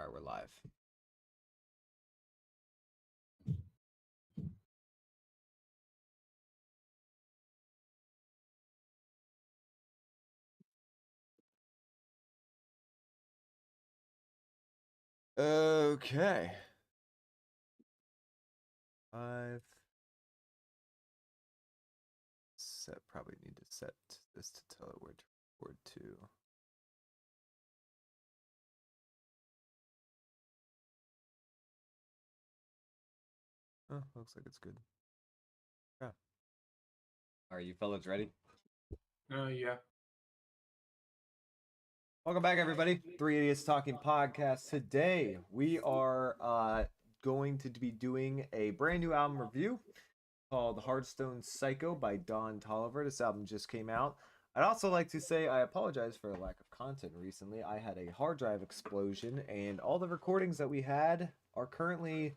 All right, we're live. Okay. Probably need to set this to tell it where to record to. Oh, looks like it's good. Yeah. Are you fellas ready? Yeah. Welcome back, everybody. Three Idiots Talking Podcast. Today, we are going to be doing a brand new album review called HARDSTONE PSYCHO by Don Toliver. This album just came out. I'd also like to say I apologize for the lack of content recently. I had a hard drive explosion, and all the recordings that we had are currently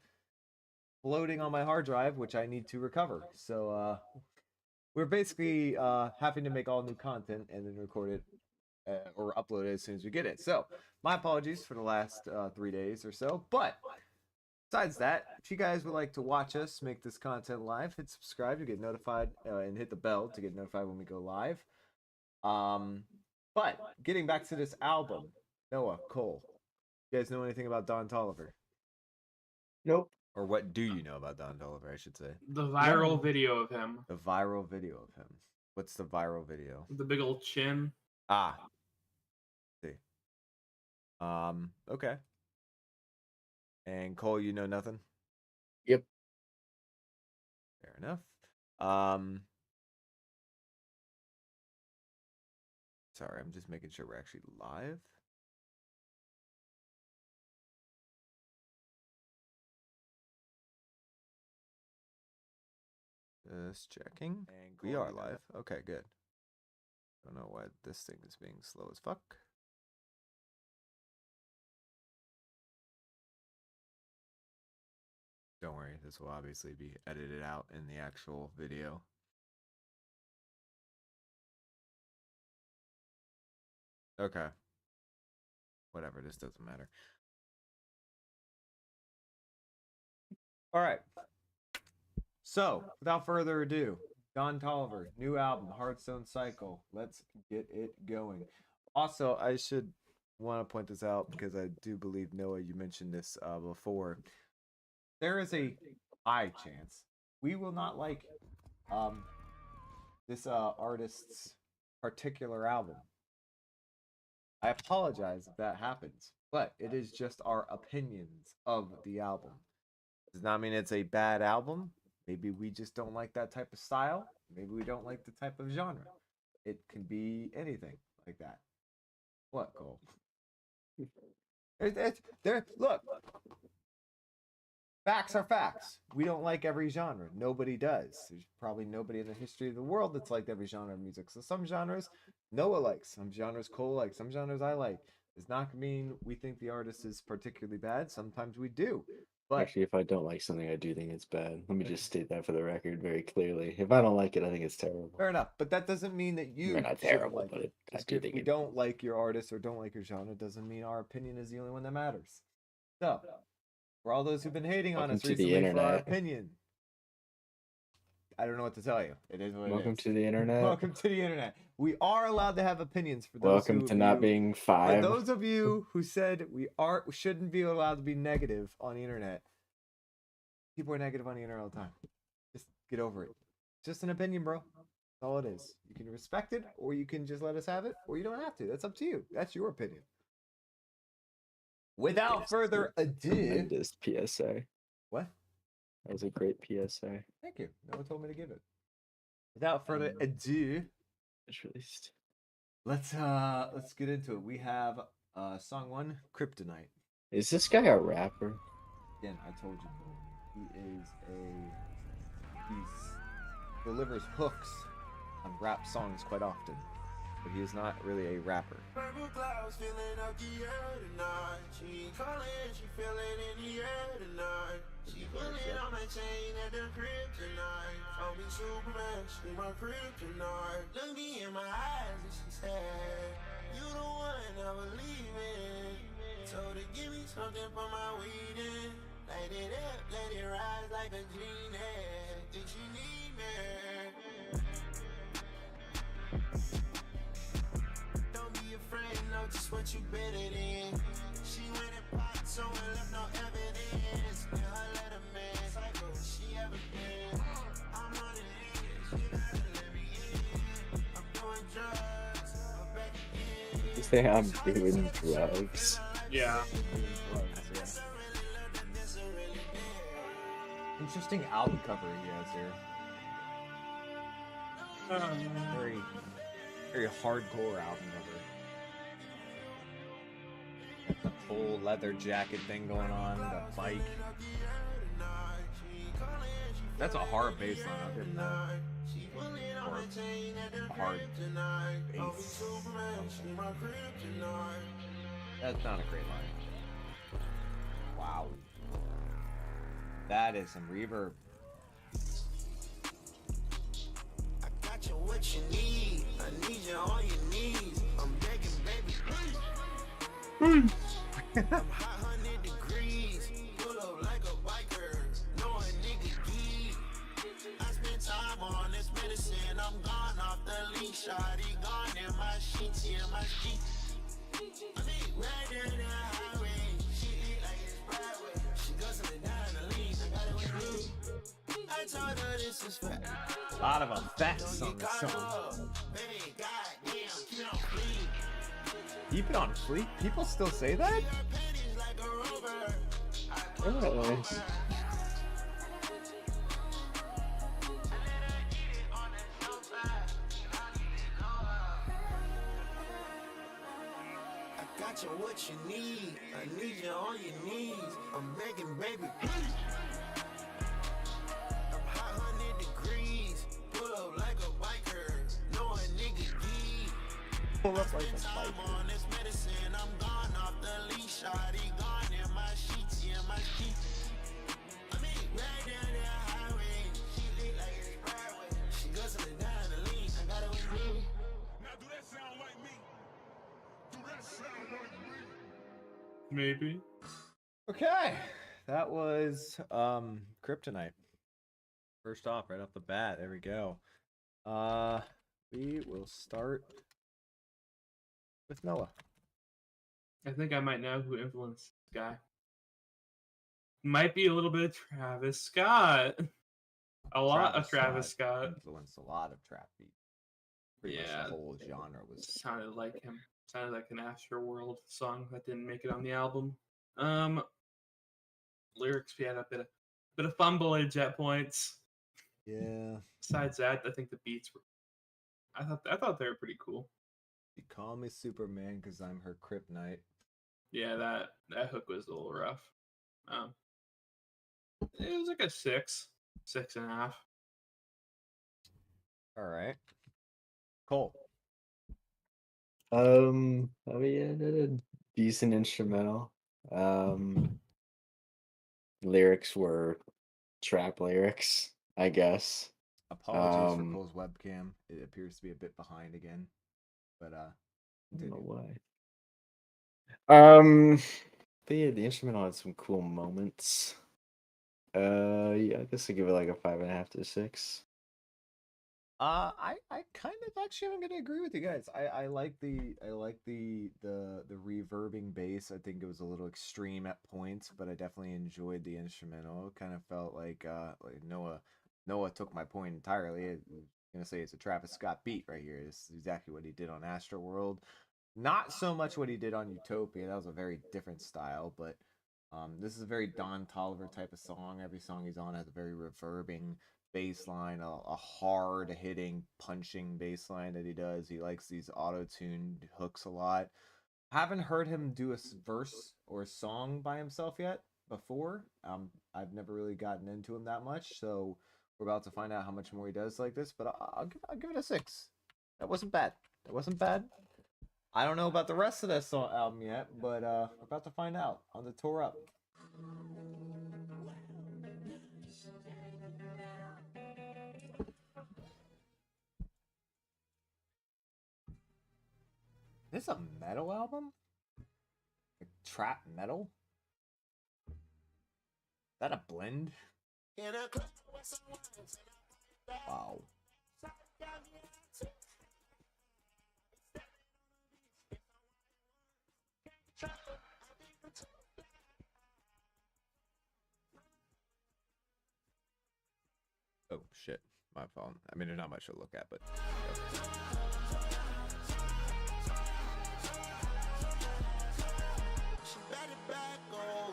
floating on my hard drive, which I need to recover. So we're basically having to make all new content and then record it or upload it as soon as we get it. So my apologies for the last 3 days or so. But besides that, if you guys would like to watch us make this content live, hit subscribe to get notified and hit the bell to get notified when we go live. But getting back to this album, Noah, Cole, you guys know anything about Don Toliver? Nope. Or what do you know about Don Toliver, I should say? The viral video of him. The viral video of him. What's the viral video? The big old chin. Ah. Let's see. Okay. And Cole, you know nothing? Yep. Fair enough. Sorry, I'm just making sure we're actually live. Just checking. And we are live. Okay, good. Don't know why this thing is being slow as fuck. Don't worry, this will obviously be edited out in the actual video. Okay. Whatever, this doesn't matter. All right. So, without further ado, Don Toliver, new album, HARDSTONE PSYCHO. Let's get it going. Also, I should want to point this out because I do believe, Noah, you mentioned this before. There is a high chance we will not like this artist's particular album. I apologize if that happens, but it is just our opinions of the album. Does not mean it's a bad album. Maybe we just don't like that type of style. Maybe we don't like the type of genre. It can be anything like that. What, Cole? Look. Facts are facts. We don't like every genre. Nobody does. There's probably nobody in the history of the world that's liked every genre of music. So some genres Noah likes, some genres Cole likes, some genres I like. Does not mean we think the artist is particularly bad. Sometimes we do. But actually, if I don't like something, I do think it's bad. Let me just state that for the record very clearly. If I don't like it, I think it's terrible. Fair enough. But that doesn't mean that you not terrible, like but it. I do think we don't like your artist or don't like your genre, doesn't mean our opinion is the only one that matters. So, for all those who've been hating on us recently for our opinion, I don't know what to tell you. It is what it is. Welcome to the internet. Welcome to the internet. We are allowed to have opinions. For those welcome to not being 5. For those of you who said we shouldn't be allowed to be negative on the internet, people are negative on the internet all the time. Just get over it. It's just an opinion, bro. That's all it is. You can respect it, or you can just let us have it, or you don't have to. That's up to you. That's your opinion. Without further ado, this PSA. What? That was a great PSA. Thank you. No one told me to give it. Without further ado, it's released. Let's get into it. We have song 1, Kryptonite. Is this guy a rapper? Again, I told you, he delivers hooks on rap songs quite often. But he is not really a rapper. Purple clouds filling up the air tonight. She calling, she feeling in the air tonight. She pulling on my chain at the crib tonight. I'll be Superman, she my crib tonight. Look me in my eyes and she said, you the one I believe in. Told her give me some something for my weed in. Light it up, let it rise like a genie. Think she need me. Don't be afraid, know just what you better than. She went and popped, so and left no evidence. In her letter, man, psycho, she ever been. I'm running in, she gotta let me in. I'm doing drugs, I'm back in. You say I'm doing drugs. Yeah. Interesting album cover he has here. Very, very hardcore album cover. Got the full leather jacket thing going on, the bike. That's a hard bass line. I'll give him that. Or a hard bass. That's not a great line. Wow. That is some reverb. I got you what you need. I need you on your knees. I'm begging, baby. I'm hot 100 degrees. Pull up like a biker. No a nigga geek. I spend time on this medicine. I'm gone off the leash. Shawty gone in my sheets. Yeah, my sheets. I mean, right down the highway. She eat like it's Broadway. She goes in the down the lean. I got it with me. I told her this is fact. A lot of effects on this song. Baby, goddamn, keep it on fleek. Keep it on fleek? People still say that? Really? I got you what you need. I need you on your knees. I'm begging, baby. I'm hot 100 degrees. Pull up like a biker. No a nigga geek. Pull up like a Time bike. on this medicine. I'm gone off the leash. Shawty gone in my sheets. Yeah, my sheets. I mean, right down the highway. She lit like it's Broadway. She goes in the down the lean. I got it with me. Now do that sound like me? Do that sound like me? Maybe. Okay. That was Kryptonite. First off, right off the bat. There we go. We will start with Noah. I think I might know who influenced this guy. Might be a little bit of Travis Scott. A lot of Travis Scott. Influenced a lot of trap beats. Pretty much Yeah. the whole genre was. Sounded like him. Sounded like an Astroworld song that didn't make it on the album. Lyrics, we had a bit of fumbleage at points. Yeah. Besides that, I think the beats were. I thought they were pretty cool. You call me Superman because I'm her kryptonite. Yeah, that hook was a little rough. It was like a 6.5. All right. Cole. I mean, a decent instrumental. Lyrics were trap lyrics, I guess. Apologies for Cole's webcam. It appears to be a bit behind again. But I don't continue. know why. But yeah, the instrumental had some cool moments. Yeah, I guess I give it like a 5.5 to 6. I kind of actually am gonna agree with you guys. I like the reverbing bass. I think it was a little extreme at points, but I definitely enjoyed the instrumental. It kind of felt like Noah took my point entirely. I'm gonna say it's a Travis Scott beat right here. It's exactly what he did on Astroworld. Not so much what he did on Utopia. That was a very different style, but this is a very Don Toliver type of song. Every song he's on has a very reverbing bass line, a hard hitting, punching bass line that he does. He likes these auto-tuned hooks a lot. Haven't heard him do a verse or a song by himself yet before. I've never really gotten into him that much, so we're about to find out how much more he does like this. But I'll give it a 6. That wasn't bad. I don't know about the rest of this album yet, but we're about to find out on the tour up. This is a metal album? Like trap metal? that a blend? Wow. Oh shit, my phone. I mean, there's not much to look at, but.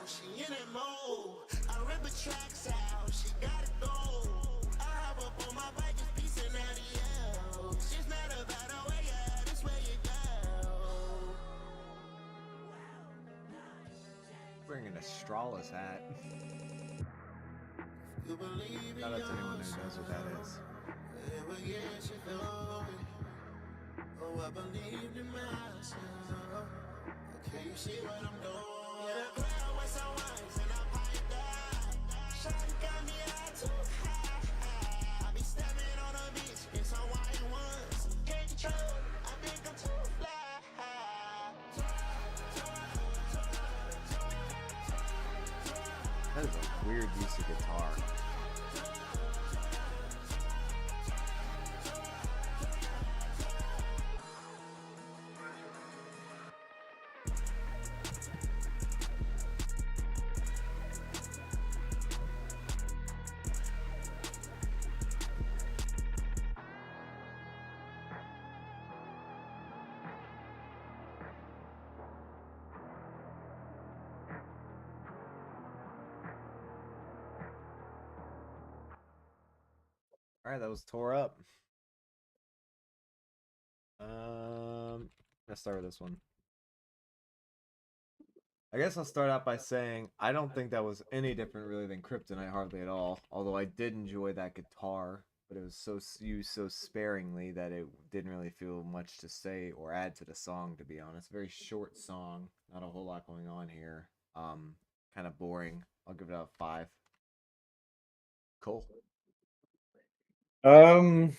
She in it mode. I rip the tracks out. She gotta go. I hop up on my bike, just piecing out the yell. She's not about the way, yeah, this way you go. Wearing an Astralis hat. You believe Shout out to anyone who knows what that is. Oh, I believed in myself. Okay, you see what I'm doing? Yeah, the crowd with some wines and I piped out. Shawty got me out too high. I be stepping on a bitch in some white ones. Can't control it, I think I'm too fly. That is a weird use of guitar. All right, that was tore up. Let's start with this one. I guess I'll start out by saying I don't think that was any different really than Kryptonite, hardly at all. Although I did enjoy that guitar, but it was so used so sparingly that it didn't really feel much to say or add to the song, to be honest. Very short song, not a whole lot going on here. Kind of boring. I'll give it a 5. Cool. I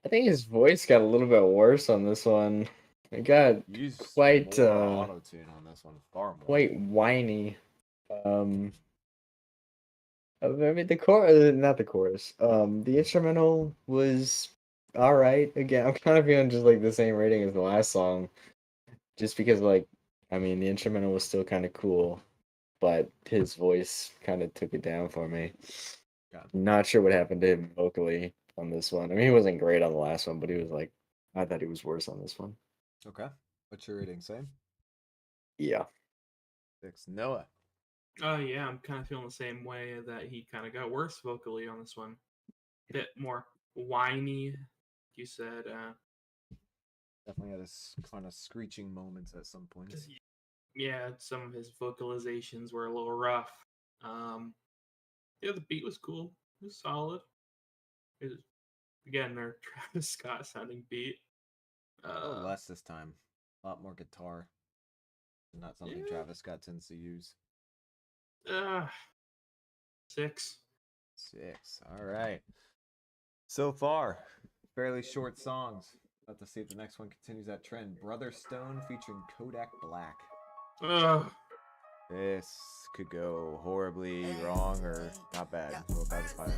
think his voice got a little bit worse on this one. It got Use quite more auto-tune on this one, far more. quite whiny. I mean the chorus, not the chorus. The instrumental was all right. Again, I'm kind of feeling just like the same rating as the last song, just because like, I mean, the instrumental was still kind of cool, but his voice kind of took it down for me. Not sure what happened to him vocally on this one. I mean, he wasn't great on the last one, but he was like, I thought he was worse on this one. Okay. What's your rating, Sam? Yeah. 6. Noah. Oh yeah, I'm kind of feeling the same way that he kind of got worse vocally on this one. Bit more whiny, you said. Definitely had a kind of screeching moments at some points. Just, yeah, some of his vocalizations were a little rough. Yeah, the beat was cool. It was solid. It was, again, their Travis Scott sounding beat. A little less this time. A lot more guitar. Not something Travis Scott tends to use. 6. 6. All right. So far, fairly short songs. About to see if the next one continues that trend. Brother Stone featuring Kodak Black. This could go horribly wrong or not bad. So about to find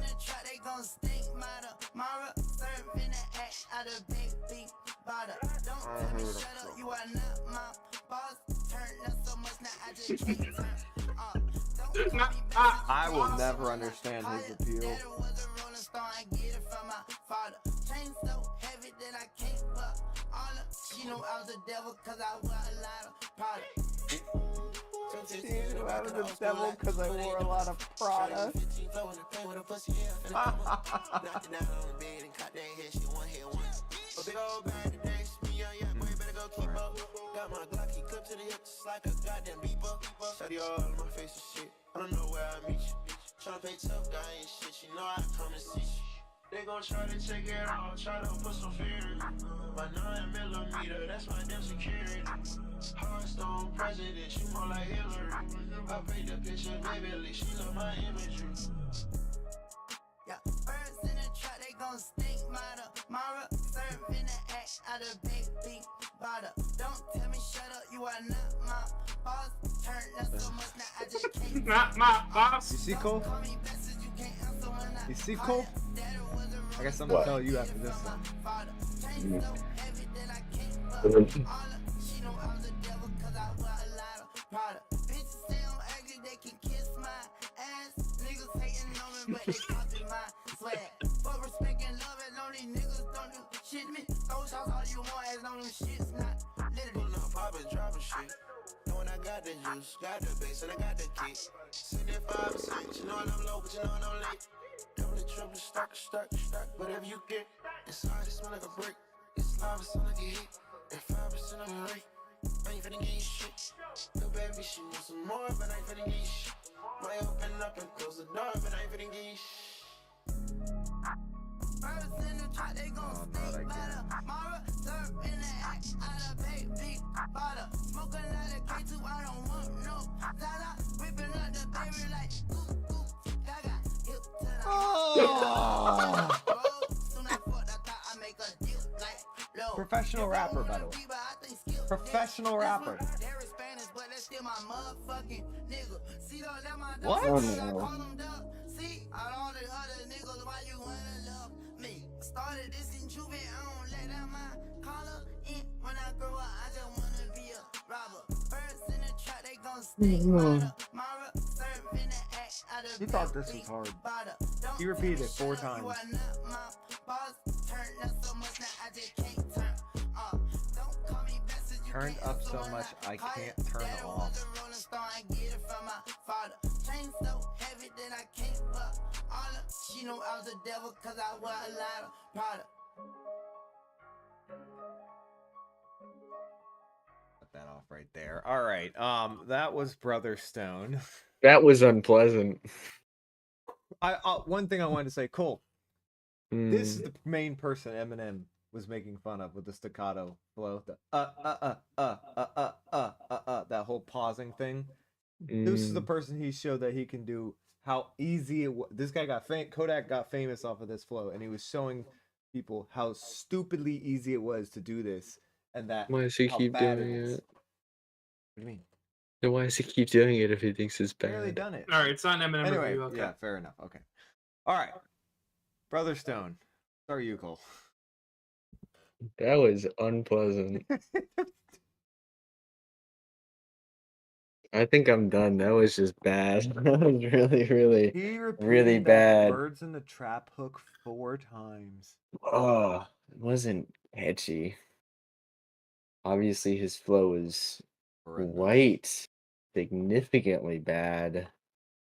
I will never understand his appeal. She knew I was a devil cause I wore a lot of product. She knew I was a devil because I wore a lot of Prada. Got my Glocky clip to the hip just like a goddamn beeper. Shawty all in my face and shit. I don't know where I meet you. Tryna play tough guy and shit. You know I come and see you. They gon' try to take it all, try to put some fear in me. My 9mm, that's my damn security. HARDSTONE president, you more like Hillary. I paint the picture vividly, she love my imagery. Yeah, birds in the trap, they gon' stink. Mara, surfing the act out of big beat. Prada. Don't tell me shut up, you are not my boss. Turn up so much now I just can't. Not my boss. You see Cole? Call me message, you can't answer when I You see Cole? Daddy was a I guess I'm gonna What? tell you after this song. father. Chain so heavy that I can't fuck. Mhm. All of she know I'm the devil cause I wear a lot of Prada. Bitches say I'm ugly, they can kiss my ass. Niggas hating on me, but they copy my swag. For respect and love, as long these niggas don't do shit to me. Throw shots all you want, as long them shit's not literally. Pull up, poppin', droppin' shit. Knowing I got the juice, got the bass, and I got the kick. Send that 5%, you know I'm low, but you know I'm late. Double, triple, stack, whatever you get. Inside it smell like a brick. It's 5% like a hit. And 5% on the rate. I ain't finna get you shit. Little baby, she wants some more, but I ain't finna get you shit. Might open up and close the door, but I ain't finna get you shit. First in the trap, they gon' Oh, no, stay I better. Mara, serve in the act, out of baby, butter. Smoking out of K2, I don't want no Zaza. Whipping up the baby like ooh, gaga. Hip to the Oh! road. Soon I fucked, I thought I make a deal like low. Professional rapper, by the way. Professional rapper. They're Spanish, but that's still my motherfucking nigga. See, don't let my What? dog, Oh, I no. call him Doug. See, all the other niggas, why you wanna love me? Started this in Juvie, I don't let that man call her in. When I grow up, I just wanna be a robber. First in the trap, they gon' stick butter. Mara, serve in the act, out of He thought this was hard. butter. Don't He repeated it tell me 4 shut up, times. You are not my boss. Turn up so much now I just can't turn up. Don't call me bastard, you Turned can't up answer so when much I call can't you. turn Daddy off. was a rolling stone, I get it from my father. Chain so heavy that I can't fuck. All of she know I was a devil cause I wear a lot of Prada. Cut that off right there. All right. That was Brother Stone. That was unpleasant. One thing I wanted to say, Cole. This is Mm. the main person Eminem was making fun of with the staccato flow. The that whole pausing thing. This is the Mm. person he showed that he can do. How easy it was. This guy Kodak got famous off of this flow, and he was showing people how stupidly easy it was to do this, and that Why does he how keep bad doing is. it? What do you mean? Then why does he keep doing it if he thinks it's Barely bad? done it. All right, it's on Eminem Anyway, review. Okay. yeah, fair enough. Okay. All right. Brother Stone. Sorry, you, Cole. That was unpleasant. I think I'm done. That was just bad. That was really He repeated really that bad. Birds in the Trap hook 4 times. Oh, it wasn't catchy. Obviously, his flow is Horrendous. quite significantly bad.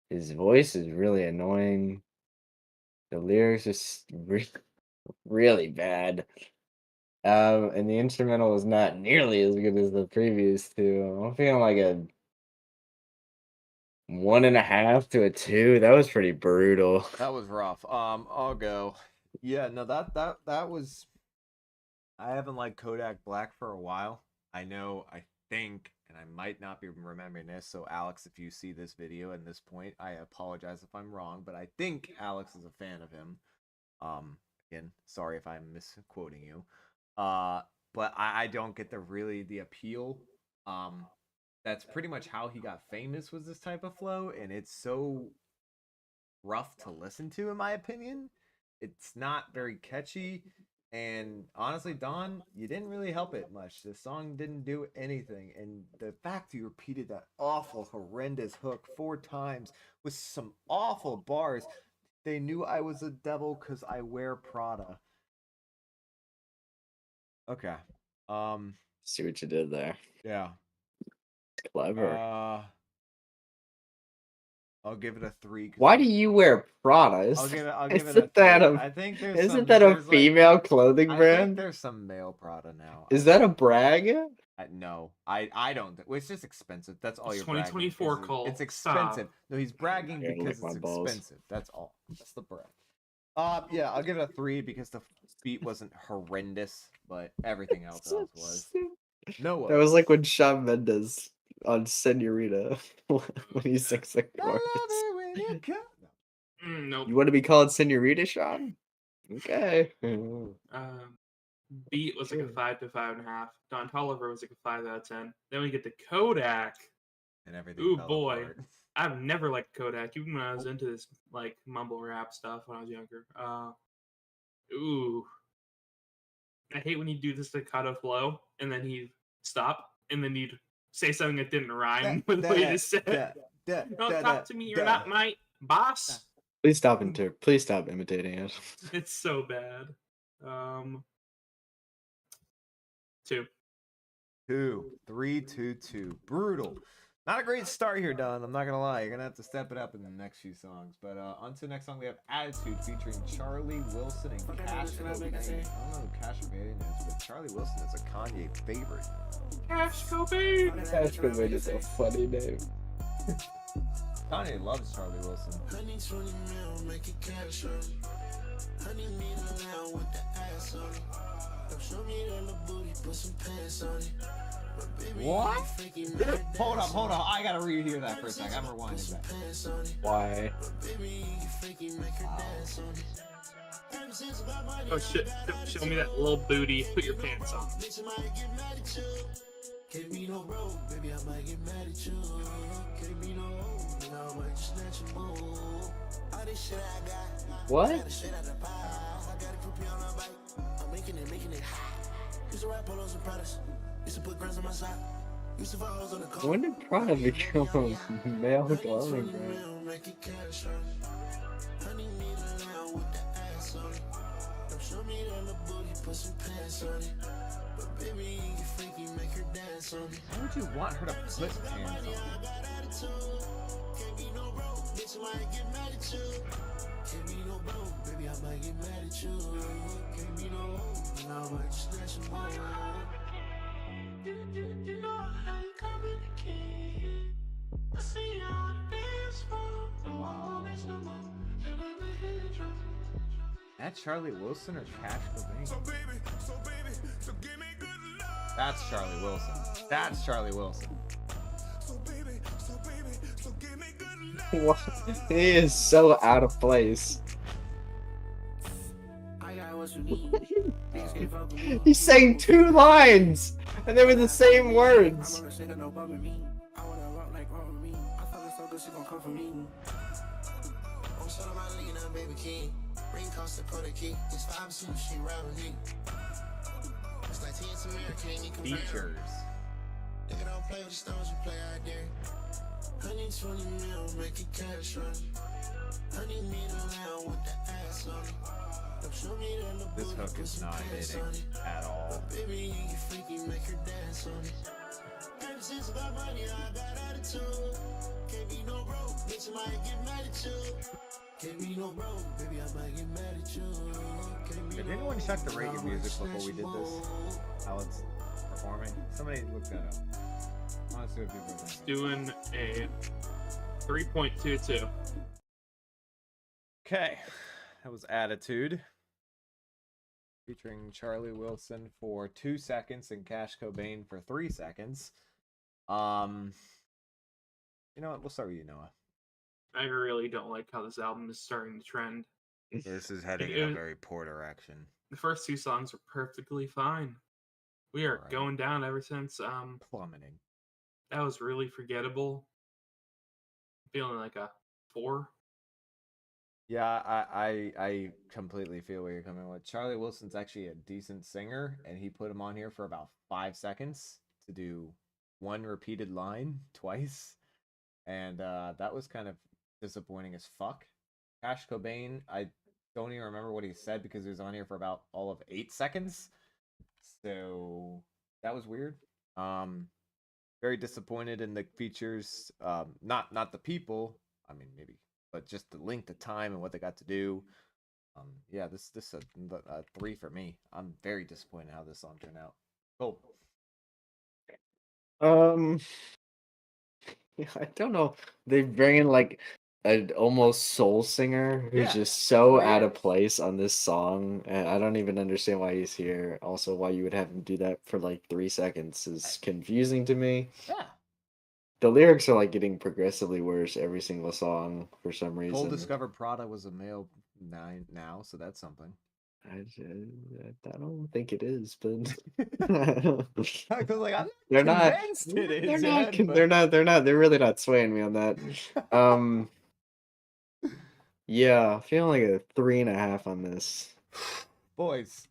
His voice is really annoying. The lyrics are really bad. And the instrumental is not nearly as good as the previous two. I'm feeling like a 1.5 to a 2. That was pretty brutal. That was rough. I'll go. Yeah, no, that was. I haven't liked Kodak Black for a while. I think, and I might not be remembering this. So, Alex, if you see this video at this point, I apologize if I'm wrong, but I think Alex is a fan of him. Again, sorry if I'm misquoting you. But I don't get the appeal. That's pretty much how he got famous, was this type of flow, and it's so rough to listen to, in my opinion. It's not very catchy, and honestly, Don, you didn't really help it much. The song didn't do anything, and the fact you repeated that awful, horrendous hook 4 times with some awful bars. They knew I was a devil because I wear Prada. Okay. See what you did there. Yeah. Clever. I'll give it a 3. Why do you wear Prada? I'll give it a Isn't 3. that I think there's isn't that a there's female clothing I think brand? there's some male Prada now. Is that a brag? No, I don't. Well, it's just expensive. That's all It's you're bragging. 2024, is Cole. It's Stop. expensive. No, he's bragging Yeah, because lick it's my balls. expensive. That's all. That's the brag. Yeah, I'll give it a 3 because the beat wasn't horrendous, but everything else was. No, That was like when Shawn Mendes on Senorita when he sings the I love chorus. it when you come. Nope. You want to be called Senorita, Sean? Okay. Um, Beat was like a Sure. 5 to 5.5. Don Toliver was like a 5 out of 10. Then we get to Kodak. And everything Ooh fell boy, apart. I've never liked Kodak, even when I was into this like mumble rap stuff when I was younger. Ooh, I hate when you do the staccato flow and then he'd stop and then he'd say something that didn't rhyme with what he just said. Don't talk to me, you're not my boss. Please stop Please stop imitating it. It's so bad. 2. 2, 3, 2, 2. Brutal. Not a great start here, Don. I'm not gonna lie. You're gonna have to step it up in the next few songs. But on to the next song, we have Attitude featuring Charlie Wilson and Cash Cobain. I don't know who Cash Cobain is, but Charlie Wilson is a Kanye favorite. Cash Cobain. Cash Cobain is a funny name. Kanye loves Charlie Wilson. Honey 20 mil, make it cash on it. Honey need a lamb with the ass on it. Don't show me that little booty, put some pants on it. But baby, What? you faking make her Hold dance on. I gotta rehear that for a second. I'm rewinding that. pants on it. Why? But baby, you faking make her dance on it. Ever since about money, Oh shit! Show me that little booty. Put your pants on. bitch, I might get mad at you. Can't be no bro, baby, I might get mad at you. Can't be no hoe, you know, I might just snatch your boo. All this shit I got. What? Got the shit out the pie. I got a groupie on my bike. I'm making it hot. Used to rap polos and Pradas. Used to put grams on my side. Used to follow on the coat. When did Prada become a male darling brand? Make it cash on it. Honey need a lamb with the ass on it. Don't show me that little booty, put some pants on it. But baby, you freaky, make her dance on it. Why would you want her to put pants on? I got attitude. Can't be no bro, bitch, I might get mad at you. Can't be no bro, baby, I might get mad at you. Can't be no hoe, you know I might just snatch your boo. You know I ain't communicating. I see you on the dance floor. No more, bitch, no more. And I'm a hit drum. That Charlie Wilson or Cash Cobain? So baby, so give me good love. That's Charlie Wilson. That's Charlie Wilson. So baby, so give me good love. What? He is so out of place. I got what you need. Niggas can't fuck with me. He sang 2 lines, and they were the same I'm words. on a shit that no bother me. I wanna rock like rock with me. I fuck her so good she gon' come for me. I'm shut on my lean, I'm baby king. Ring cost to put a key. It's 5 soon, she ride with me. It's like 10 to American, you can Features. Nigga don't play with the stones, you play out there. Honey 20 mil, make it cash on it. Honey need a lamb with the ass on it. Don't show me that little This booty, hook put is some not pants hitting on it. at all. Baby, you freaky, make her dance on it. Ever since about money, I got attitude. Can't be no bro, bitch, I might get mad at you. Can't be no bro, baby, I might get mad at you. Can't be Did no anyone hoe, check the rate I your might music snatch before we did your this? boo. How it's performing? Somebody look that up. I want to see what people are thinking. Doing a 3.22. Okay, that was Attitude. Featuring Charlie Wilson for 2 seconds and Cash Cobain for 3 seconds. You know what? We'll start with you, Noah. I really don't like how this album is starting to trend. This is heading It in a was- very poor direction. The first 2 songs are perfectly fine. We are Right. going down ever since Plummeting. that was really forgettable. Feeling like a 4. Yeah, I completely feel where you're coming with. Charlie Wilson's actually a decent singer, and he put him on here for about 5 seconds to do one repeated line twice, and that was kind of disappointing as fuck. Cash Cobain, I don't even remember what he said because he was on here for about all of 8 seconds, so that was weird. Very disappointed in the features. Not the people. I mean, maybe, but just the length of time and what they got to do. Yeah, this a 3 for me. I'm very disappointed how this song turned out. Cool. Yeah, I don't know. They bring in like an almost soul singer who's Yeah, just so weird. out of place on this song, and I don't even understand why he's here. Also, why you would have him do that for like 3 seconds is confusing to me. Yeah. The lyrics are like getting progressively worse every single song for some Cole reason. discovered Prada was a male now, so that's something. I don't think it is, but I was like, I'm they're not not. convinced it is. They're not. Ed, They're not. They're not. They're really not swaying me on that. Yeah, feeling like a 3.5 on this. Boys,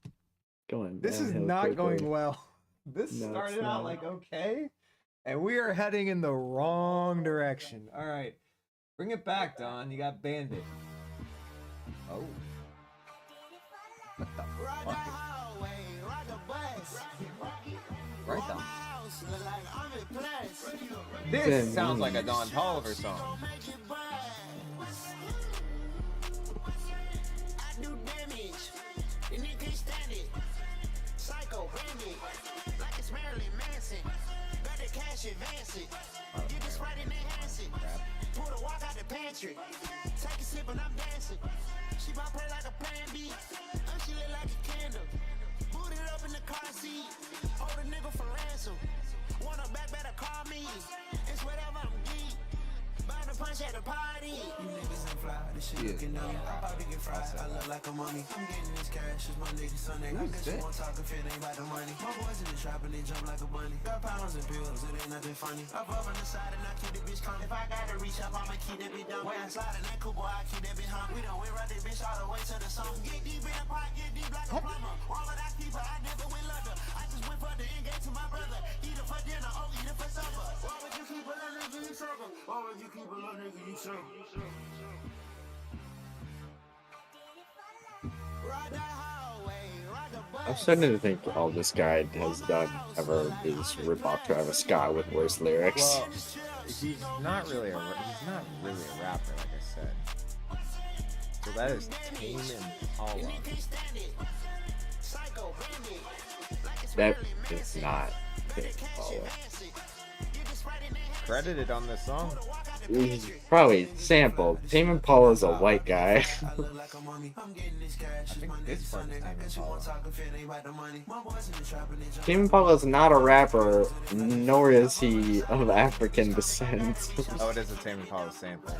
Going this is downhill not quickly. going well. This No, it's started out not. like okay, and we are heading in the wrong direction. All right, bring it back, Don. You got Bandit. Oh. What the Ride the fuck? hallway, ride the bus. Right My down. house look like I'm in plus. This sounds like a Don Toliver song. Gon' make it buzz. I do damage, and you can't stand it. Psycho bandit, like it's Marilyn Manson. Got the cash advancing. Get the Sprite and enhance it. Pull the walk out the pantry. Take a sip and I'm dancing. She bout play like a plan B. She lit like a candle. Boot it up in the car seat. Hold a nigga for ransom. Want her back, better call me. It's whatever I'm geek. Bound to punch at the party. You niggas ain't fly. This shit looking dummy. I'm about to get fried. I look like a mummy. I'm getting this cash. It's Monday to Sunday. I guess you won't talk if it ain't about the money. My boys in the trap and they jump like a bunny. Got pounds and pills. It ain't nothing funny. Up on the side and I keep the bitch coming. If I gotta reach up, I'ma keep that bitch down. When I slide in that cool boy, I keep that bitch hung. We don't win right this bitch all the way to the sun. Get deep in the pot, get deep like a plumber. All of that people, I never went London. I just went for the end game to my brother. Eat it for dinner, oh, eat it for supper. Why would you keep a little nigga you sucker? Why would you keep a little nigga you sucker? Ride the hallway, ride the bus. I'm starting to think all this guy has done ever is rip off Travis Scott with worse lyrics. Well, he's not really a rapper, like I said. So that is Tame Impala. That is not Tame Impala. Credited on this song. He's probably sampled. Tame Impala's a white guy. I think this part is Tame Impala. Tame Impala's not a rapper, nor is he of African descent. Oh, it is a Tame Impala sample.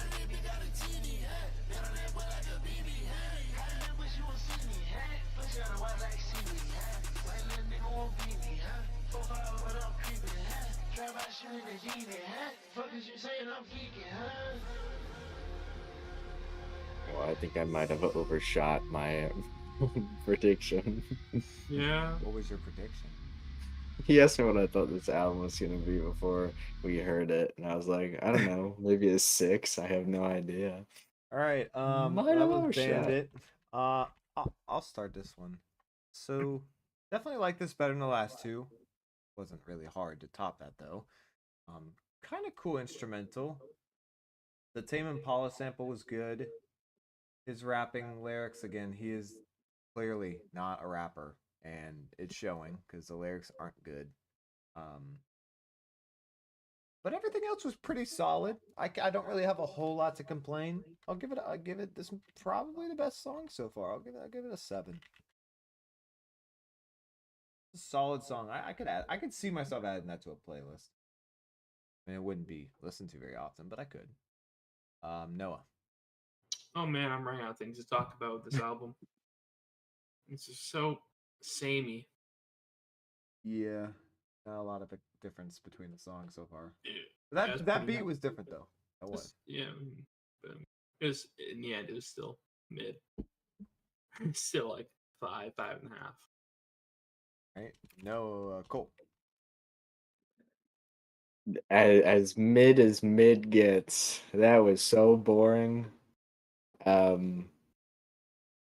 Well, I think I might have overshot my prediction. Yeah. What was your prediction? He asked me what I thought this album was gonna be before we heard it, and I was like, I don't know, maybe a 6. I have no idea. All right, Might that have was overshot. Bandit. I'll start this one. So definitely like this better than the last two. Wasn't really hard to top that though. Kind of cool instrumental. The Tame Impala sample was good. His rapping lyrics, again, he is clearly not a rapper, and it's showing because the lyrics aren't good. But everything else was pretty solid. I don't really have a whole lot to complain. I'll give it this is probably the best song so far. I'll give it a 7. It's a solid song. I could see myself adding that to a playlist. I mean, it wouldn't be listened to very often, but I could. Noah. Oh man, I'm running out of things to talk about with this album. It's just so samey. Yeah, not a lot of a difference between the songs so far. Yeah, it's That pretty beat was different though. That was. Yeah, but it was in the end. It was still mid. Still like 5.5. Right? No, Cole. As mid gets, that was so boring.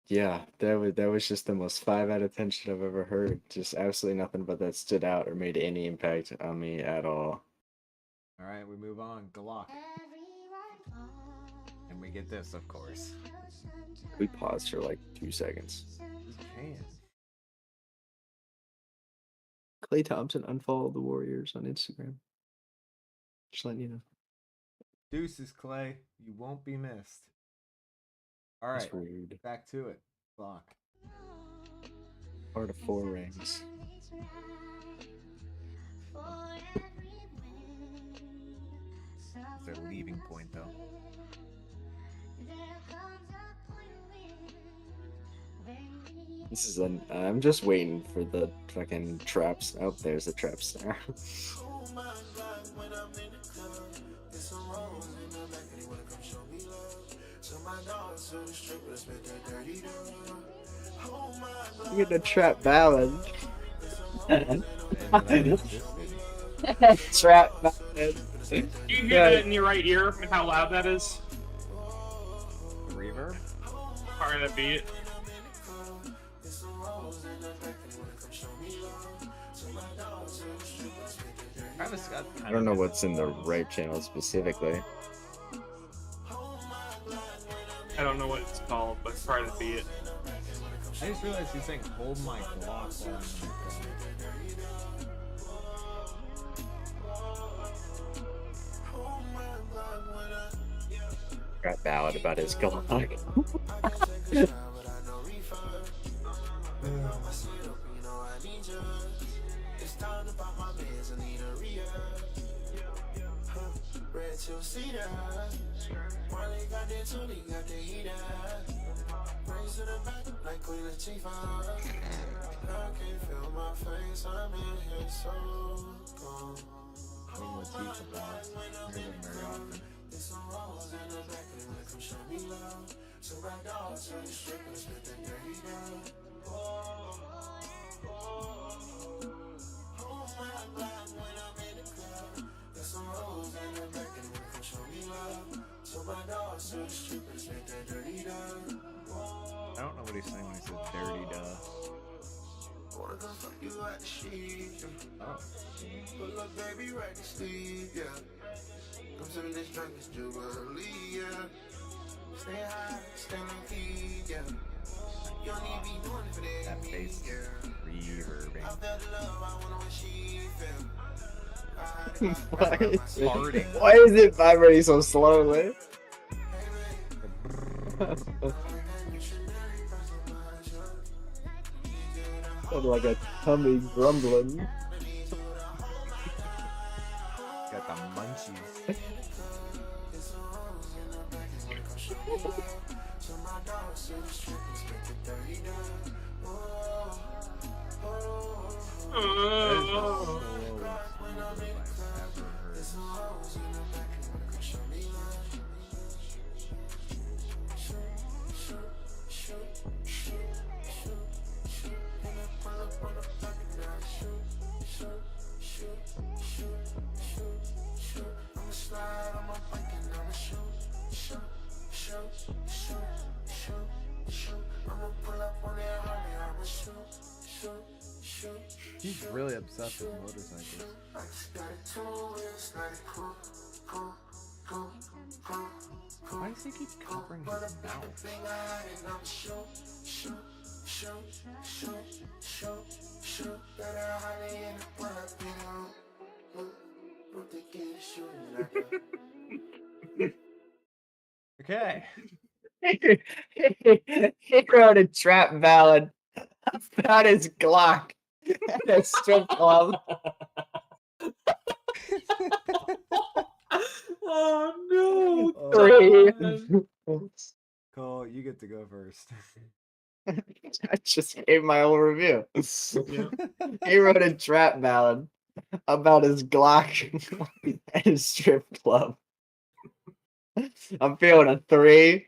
Yeah, that was just the most 5 out of 10 shit I've ever heard. Just absolutely nothing but that stood out or made any impact on me at all. All right, we move on. Glock. And we get this, of course. We paused for like 2 seconds. We can. Clay Thompson unfollowed the Warriors on Instagram. Just letting you know. Deuces, Clay. You won't be missed. All right, That's rude. back to it. Glock. Part of 4 rings. It's their leaving point, though. This is an. I'm just waiting for the fucking traps. Oh, there's the traps there. Oh my God, when I'm in the club, there's some rolls in the back and they wanna come show me love. So my dogs to the strip, let's spit that dirty dog. Oh my God, Look at the trap ballad. And that existed. Trap ballad. Do you hear Yeah. that in your right ear and how loud that is? The reverb. Part of the beat. there's some rolls in the back and they wanna come show me love. So my dogs to the strip, let's spit that dirty Travis Scott. I don't know what's in the right channel specifically. I don't know what it's called, but it's part of the beat. I just realized he's saying "Hold my Glock" while I'm in the car. Trap ballad about his Glock. It's time to pop my bands, I need a red till cedar. Marley got that Tony, got the heater. Raise to the back like Queen Latifah. I can't feel my face, I'm in here so cold. Queen Latifah boss. I hear them very often. There's some rolls in the back and they wanna come show me love. So my dogs to the strip, let's spit that dirty dog. Oh my God, when I'm in the club, there's some rolls in the back and they wanna come show me love. So my dogs to the strip, let's spit that dirty dog. I don't know what he's saying when he says "dirty duh." Wanna come fuck you at the sheet, Oh. pull up baby right to sleep, yeah. Come to this drink, it's Jubilee, yeah. Stay high, stay low key, yeah. You don't need be doing it for That that, bass yeah. reverbing. I felt the love, I wanna what she feel. Why is it, Farting. why is it vibrating so slowly? Sounded like a tummy grumbling. Got the munchies. That is the slowest reverb I've ever heard. He's really obsessed with motorcycles. Why does he keep covering his mouth? Okay. He wrote a trap ballad about his Glock at a strip club. Oh no! Three. Cole, you get to go first. I just gave my own review. Yeah. He wrote a trap ballad about his Glock at his strip club. I'm feeling a 3.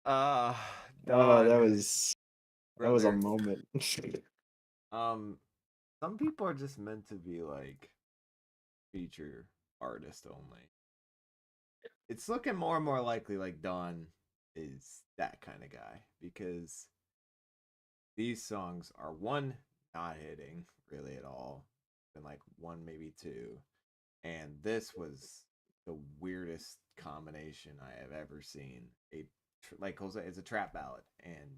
Uh, Oh, that Don, was a brother. moment. Some people are just meant to be like feature artist only. It's looking more and more likely like Don is that kind of guy because these songs are one, not hitting really at all, and like one maybe two, and this was the weirdest combination I have ever seen. Like Jose, it's a trap ballad, and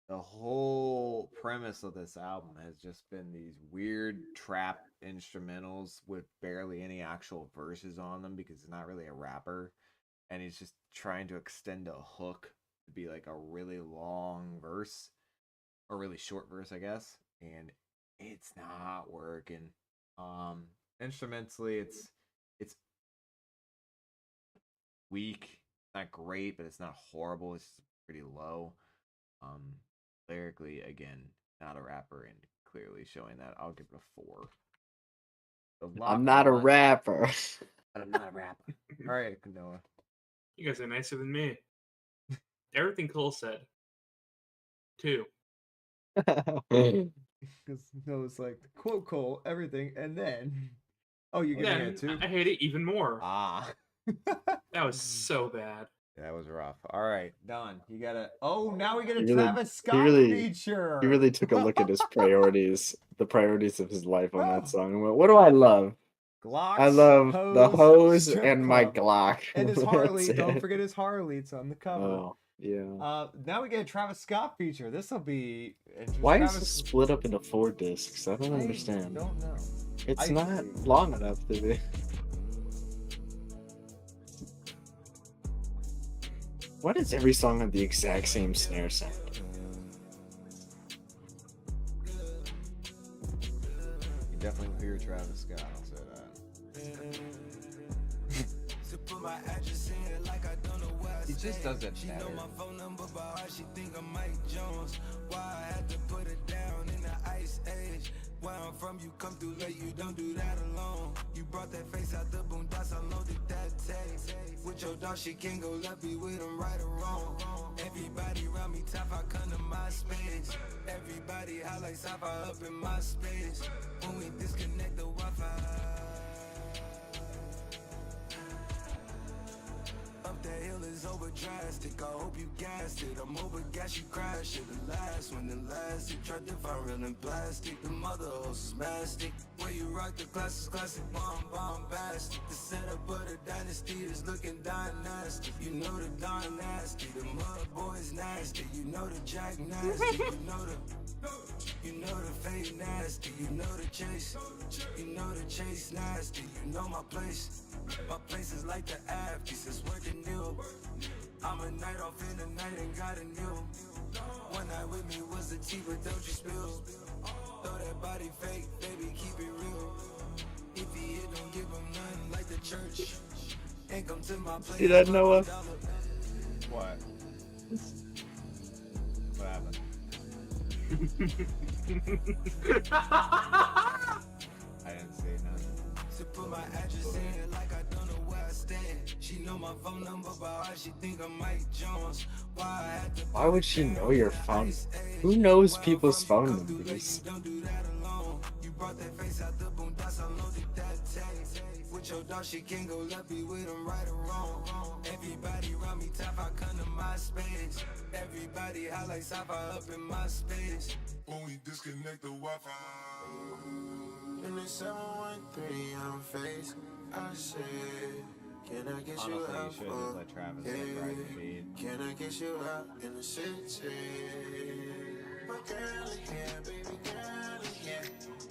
the whole premise of this album has just been these weird trap instrumentals with barely any actual verses on them because he's not really a rapper, and he's just trying to extend a hook to be like a really long verse or really short verse, I guess, and it's not working. Instrumentally, it's weak, not great, but it's not horrible. It's just pretty low. Lyrically, again, not a rapper, and clearly showing that. I'll give it a 4. I'm not a rapper. But I'm not a rapper. All right, Noah. You guys are nicer than me. Everything Cole said. 2. Because Noah's like, quote Cole, everything, and then. Oh, you giving Then it a 2? I hate it even more. Ah. That was so bad. That was rough. All right, Don, you gotta. Oh, now we get a He really- Travis Scott really- feature. He really took a look at his priorities, the priorities of his life on that song. And went, what do I love? Glocks, I love the hose strip and my club. Glock. And his That's Harley. Don't it. forget his Harley. It's on the cover. Oh, yeah. Now we get a Travis Scott feature. This will be interesting. Why is Travis... this split up into 4 discs? I don't understand. Don't know. It's I not agree. long enough to be. Why does every song have the exact same snare sound? You definitely hear Travis Scott. I'll say that. He just does that better. phone number, but how she think I'm Mike Jones. Why I had to put it down in the ice age. Where I'm from, you come through late, you don't do that alone. You brought that face out the boondocks, I loaded that tape. With your dog, she can't go left, be with him right or wrong. Everybody around me top, I come to my space. Everybody highlights top, I up in my space. When we disconnect the Wi-Fi. Up that hill is over drastic. I hope you gassed it. I'm over gas, you crash it. The last one, the last. You tried to find real and plastic. The mother hoes is mastic. Where you rock the classes, classic bombastic. The setup of the dynasty is looking dynastic. You know the Don nasty. The mud boys nasty. You know the Jack nasty. You know the fade nasty. You know the chase. You know the chase nasty. You know my place. My place is like the after, since working new. I'm a night off in the night and got a new. One night with me was the tea, but don't you spill. Throw that body fake, baby, keep it real. If he hit, don't give him nothing like the church. And come to my place. See that, Noah? What? What happened? I didn't say nothing. To put my address in like I don't know where I stand. She know my phone number, but how she think I'm Mike Jones. Why would she know your phone? Who knows people's phone numbers? Don't do that alone. You brought that face out the boondocks, I loaded that tape. With your dog, she can't go left, be with him right or wrong. Everybody around me top, I come to my space. Everybody highlights top, I up in my space. When we disconnect the Wi-Fi. In the 713, I'm faced. I said, can I get you Honestly, you out? should have just let Travis like ride the beat. Can I get you out in the city? My girl is here, baby girl is here.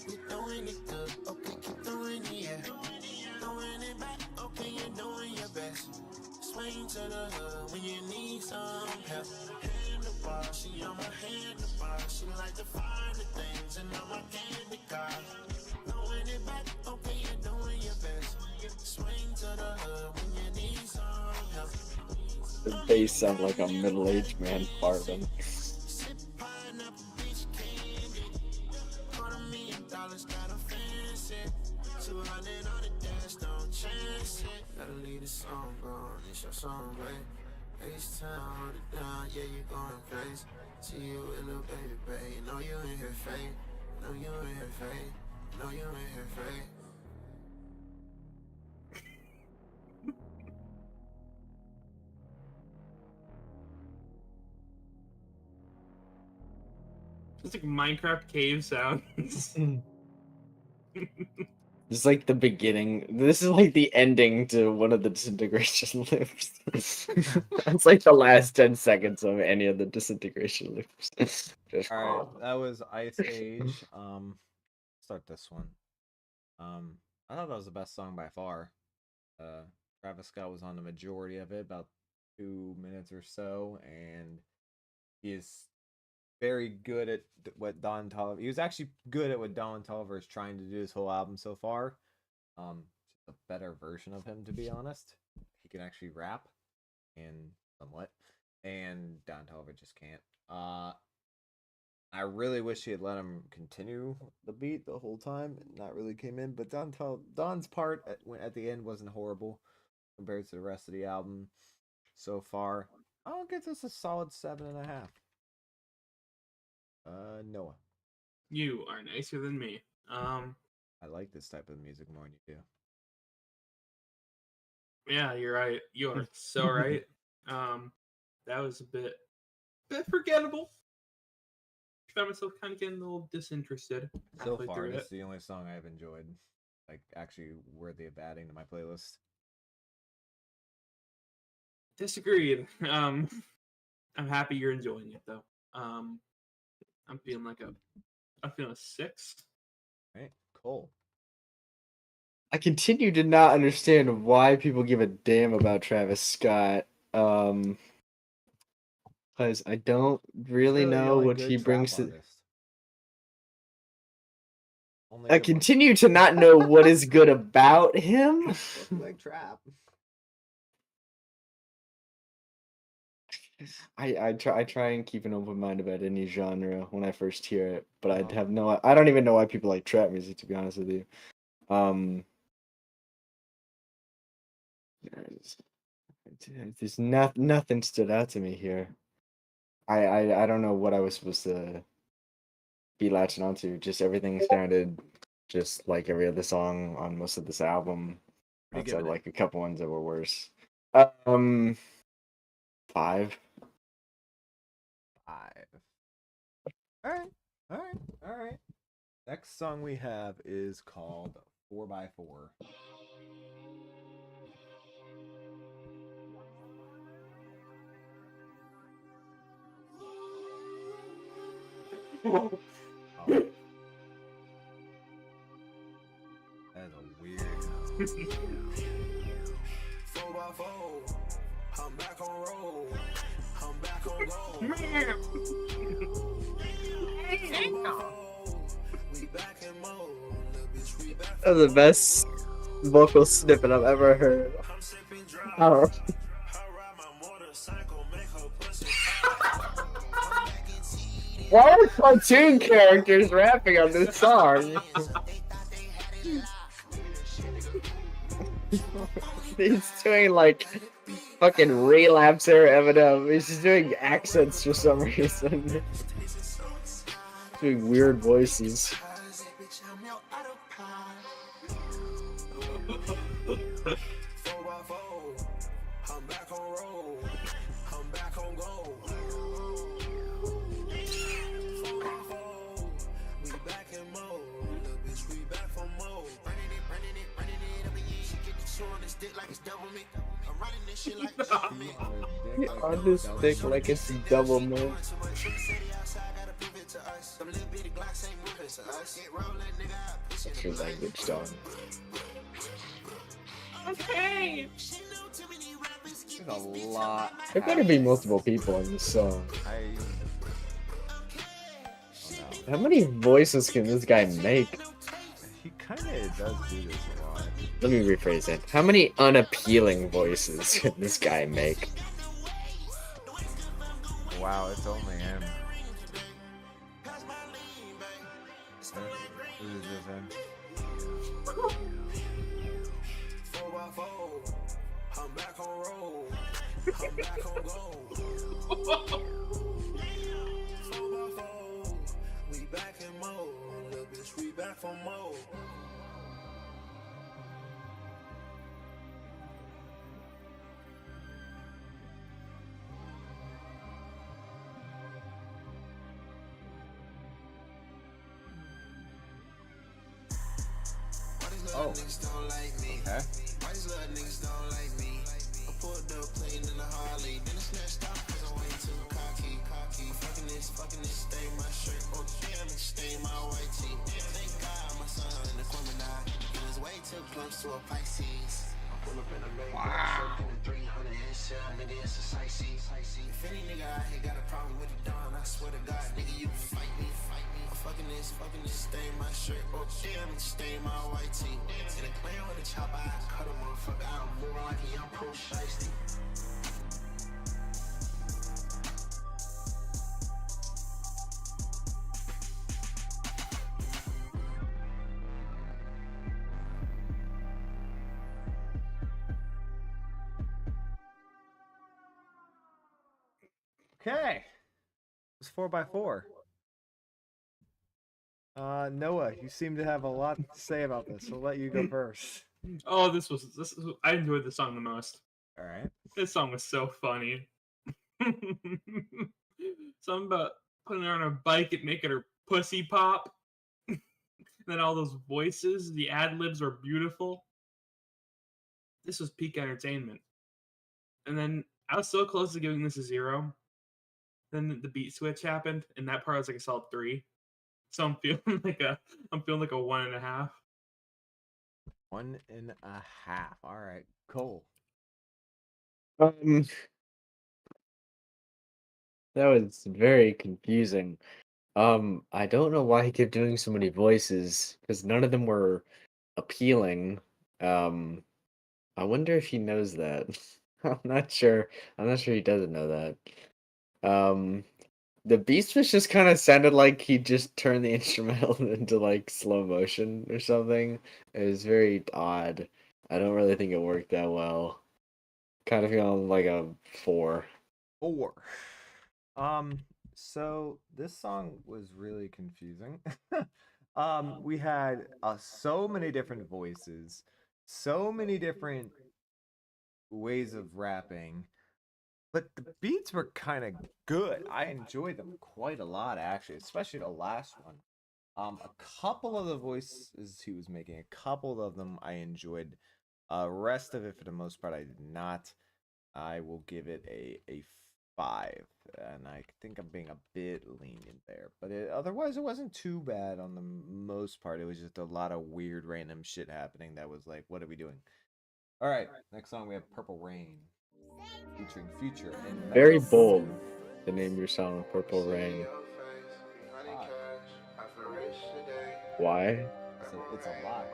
We throwing it good, okay, keep throwing it, yeah. Throwing it back, okay, you're doing your best. Swing to the hood when you need some help. Handlebar, she on my handlebar. She like to find the things and on my candy car. Throwing it back, okay, you're doing your best. Swing to the hood when you need some help. The bass sound like a middle-aged man farting. Sip pineapple beach candy. $250,000 got a fancy. 200 on the dash, don't chance it. Gotta leave the song on, it's your song, babe. H-Town, hold it down, yeah, you going crazy. See you with little baby, babe. You know you in here fake. Know you in here fake. Know you in here fake. It's like Minecraft cave sounds. It's like the beginning. This is like the ending to one of the disintegration loops. That's like the last 10 seconds of any of the disintegration loops. Just All right, that was Ice Age. Start this one. I thought that was the best song by far. Travis Scott was on the majority of it, about 2 minutes or so, and he is very good at what Don Toliver. He was actually good at what Don Toliver is trying to do this whole album so far. Just a better version of him, to be honest. He can actually rap, and somewhat, and Don Toliver just can't. I really wish he had let him continue the beat the whole time and not really came in. But Don's part at the end wasn't horrible compared to the rest of the album so far. I'll give this a solid 7.5. Noah. You are nicer than me. I like this type of music more than you do. Yeah, you're right. You are so right. That was a bit forgettable. Found myself kind of getting a little disinterested. So halfway far, through this it. is the only song I've enjoyed, like actually worthy of adding to my playlist. Disagreed. I'm happy you're enjoying it though. I'm feeling a 6. Right, Cole. I continue to not understand why people give a damn about Travis Scott. Because I don't really Really the know only what good he trap brings to. artist. Only I good one. continue to not know what is good about him. Like trap. I try and keep an open mind about any genre when I first hear it, but I Uh-huh. have no. I don't even know why people like trap music, to be honest with you. There's nothing stood out to me here. I don't know what I was supposed to be latching onto. Just everything sounded just like every other song on most of this album. What are you Outside giving it? like a couple ones that were worse. 5. 5. All right. Next song we have is called 4x4. Oh. That is a weird. 4x4, I'm back on roll. I'm back on goal. We back in mode. Little bitch, we back That was the best vocal snippet I've ever heard. I'm sipping dry. Oh. I ride my motorcycle, make her pussy. Why are cartoon characters rapping on this song? He's doing like fucking relapser Eminem. He's just doing accents for some reason. Doing weird voices. I'm back on roll. I'm back on goal. We back in mode. Little bitch, we back from mode. Running it up again. She get the show on this dick like it's double me. I'm running this shit like it's double me. On this dick like it's double move. That's your language, dog. Okay. There's a lot. There better be multiple people in this song. How many voices can this guy make? He kind of does do this a lot. Let me rephrase it. How many unappealing voices can this guy make? Wow, it's only him. This is just him. 4x4, I'm back on roll. I'm back on goal. 4x4, we back in mode. Little bitch, we back from mode. Oh. Niggas don't like me. Okay. Why these little niggas don't like me? I pulled up playing in the Harley. Then I snatched off cause I'm way too cocky. Fucking this, stain my shirt. Oh damn, it stain my white tee. Thank God my son in the Gemini. He was way too close to a Pisces. I pull up in a Maybach, in 300 SL, nigga, it's a sightsee. If any nigga out here got a problem with the Don, I swear to God, nigga, you can fight me. I'm fucking this, stain my shirt. Oh damn, it stain my white tee. And a clan with a chopper, I cut a motherfucker out more like a young pro shiesty. Okay. It's 4x4. Noah, you seem to have a lot to say about this. So I'll let you go first. Oh, I enjoyed the song the most. All right. This song was so funny. Something about putting her on a bike and making her pussy pop. And then all those voices, the ad libs are beautiful. This was peak entertainment. And then I was so close to giving this a 0. Then the beat switch happened, and that part was like a solid 3. So I'm feeling like a 1.5. 1.5. All right. Cool. That was very confusing. I don't know why he kept doing so many voices because none of them were appealing. I wonder if he knows that. I'm not sure. I'm not sure he doesn't know that. The beat switch just kind of sounded like he just turned the instrumental into like slow motion or something. It was very odd. I don't really think it worked that well. Kind of feeling like a 4. 4. So this song was really confusing. We had so many different voices, so many different ways of rapping, but the beats were kind of good. I enjoyed them quite a lot, actually, especially the last one. A couple of the voices he was making, a couple of them I enjoyed. Rest of it, for the most part, I did not. I will give it a 5, and I think I'm being a bit lenient there. But otherwise, it wasn't too bad on the most part. It was just a lot of weird, random shit happening that was like, what are we doing? All right, next song we have Purple Rain, featuring Future and Very Metal bold Sue. to name your song Purple Rain. Why? So it's a lot.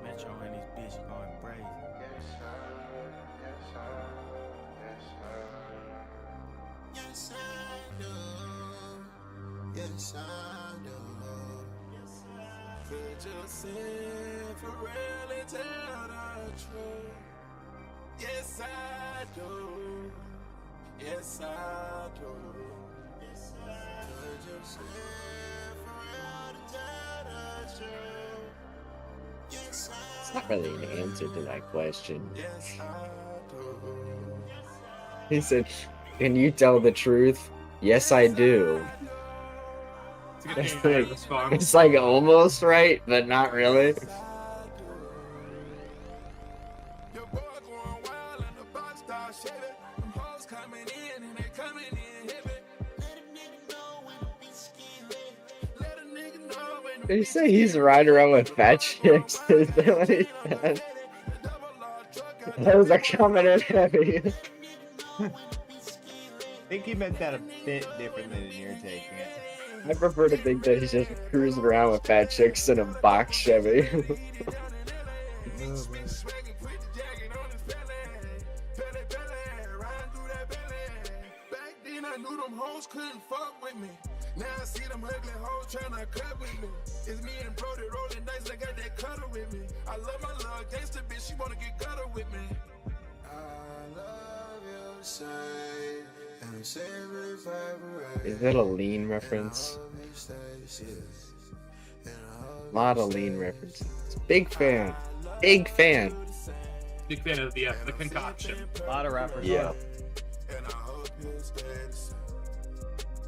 Metro and this bitch going crazy. Yes, I do. Yes, I do. Could you sin for really tell the truth? Yes, I do. Yes, I do. Could you sin for real to tell the truth? Yes, I It's not really an answer to that question. Yes, I do. He said, "Can you tell the truth?" Yes, I do. It's a good thing I had this song. It's like almost right, but not really. Your boy going wild and the box start shaking. Them hoes coming in and they coming in heavy. Let a nigga know when the bitch skin lit. Let a nigga know when the Did he say he's riding around with fat chicks? Is that what he said? Those are coming in heavy. I think he meant that a bit different than you're taking it. I prefer to think that he's just cruising around with fat chicks in a box Chevy. I knew them hoes couldn't fuck with me. Now I see them ugly hoes tryna cut with me. It's me and Brody rolling dice, I got that cutter with me. I love my little gangster bitch, she wanna get gutter with me. I love you, say, and I'm saving forever. Is that a lean reference? A lot of lean references. Big fan. Big fan. Big fan of the concoction. A lot of rappers. Yeah. And I hope you stay the same.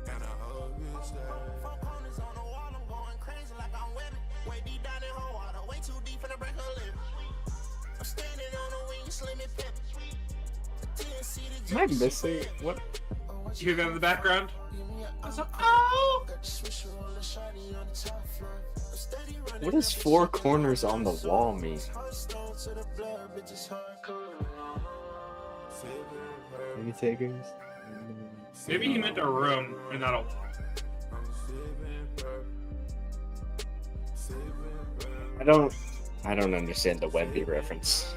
And I hope you stay. Four corners on the wall, I'm going crazy like I'm webbing. Way deep down in her water, way too deep for the break her lip. I'm standing on the wing, slim and pep. Am I missing? What? You hear that in the background? I was like, Oh! What does 4 corners on the wall mean? Any takers? maybe he meant a room and not a. I don't understand the Wendy reference.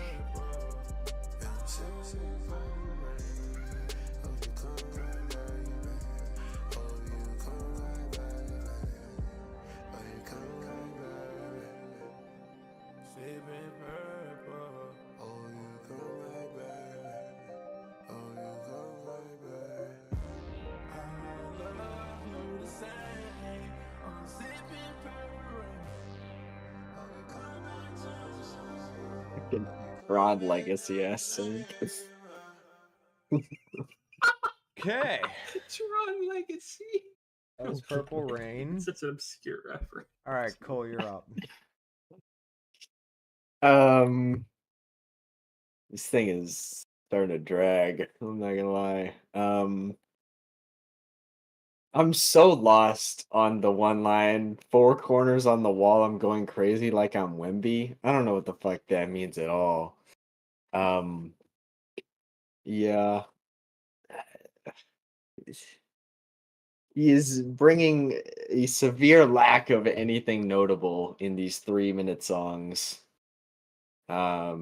Broad legacy ass. Okay. Tron Legacy. That was Purple Rain. It's such an obscure reference. All right, Cole, you're up. This thing is starting to drag. I'm not gonna lie. I'm so lost on the one line, four corners on the wall. I'm going crazy like I'm Wemby. I don't know what the fuck that means at all. Yeah. He is bringing a severe lack of anything notable in these 3-minute songs. Yeah,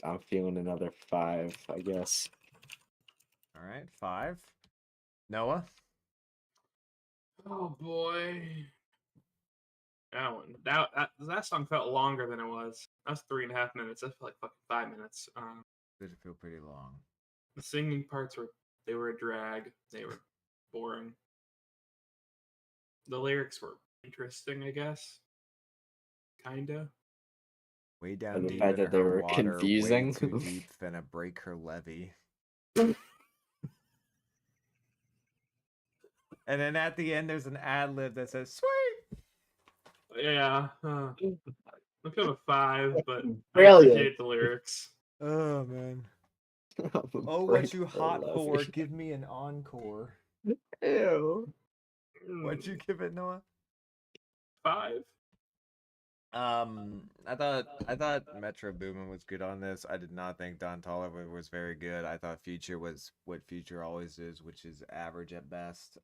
I'm feeling another 5, I guess. All right, 5. Noah. Oh boy. That one. That song felt longer than it was. That was 3.5 minutes. That felt like fucking 5 minutes. Did it feel pretty long? The singing parts were a drag. They were boring. The lyrics were interesting, I guess. Kinda. Way down the deep fact in that they her were water, confusing. way too deep, finna break her levee. And then at the end, there's an ad lib that says "sweet." Yeah. I'm kind of a 5, but I Brilliant. appreciate the lyrics. Oh man. Oh, Break what you the hot whore? levee. Give me an encore. Ew. What'd you give it, Noah? 5. I thought Metro Boomin was good on this. I did not think Don Toliver was very good. I thought Future was what Future always is, which is average at best.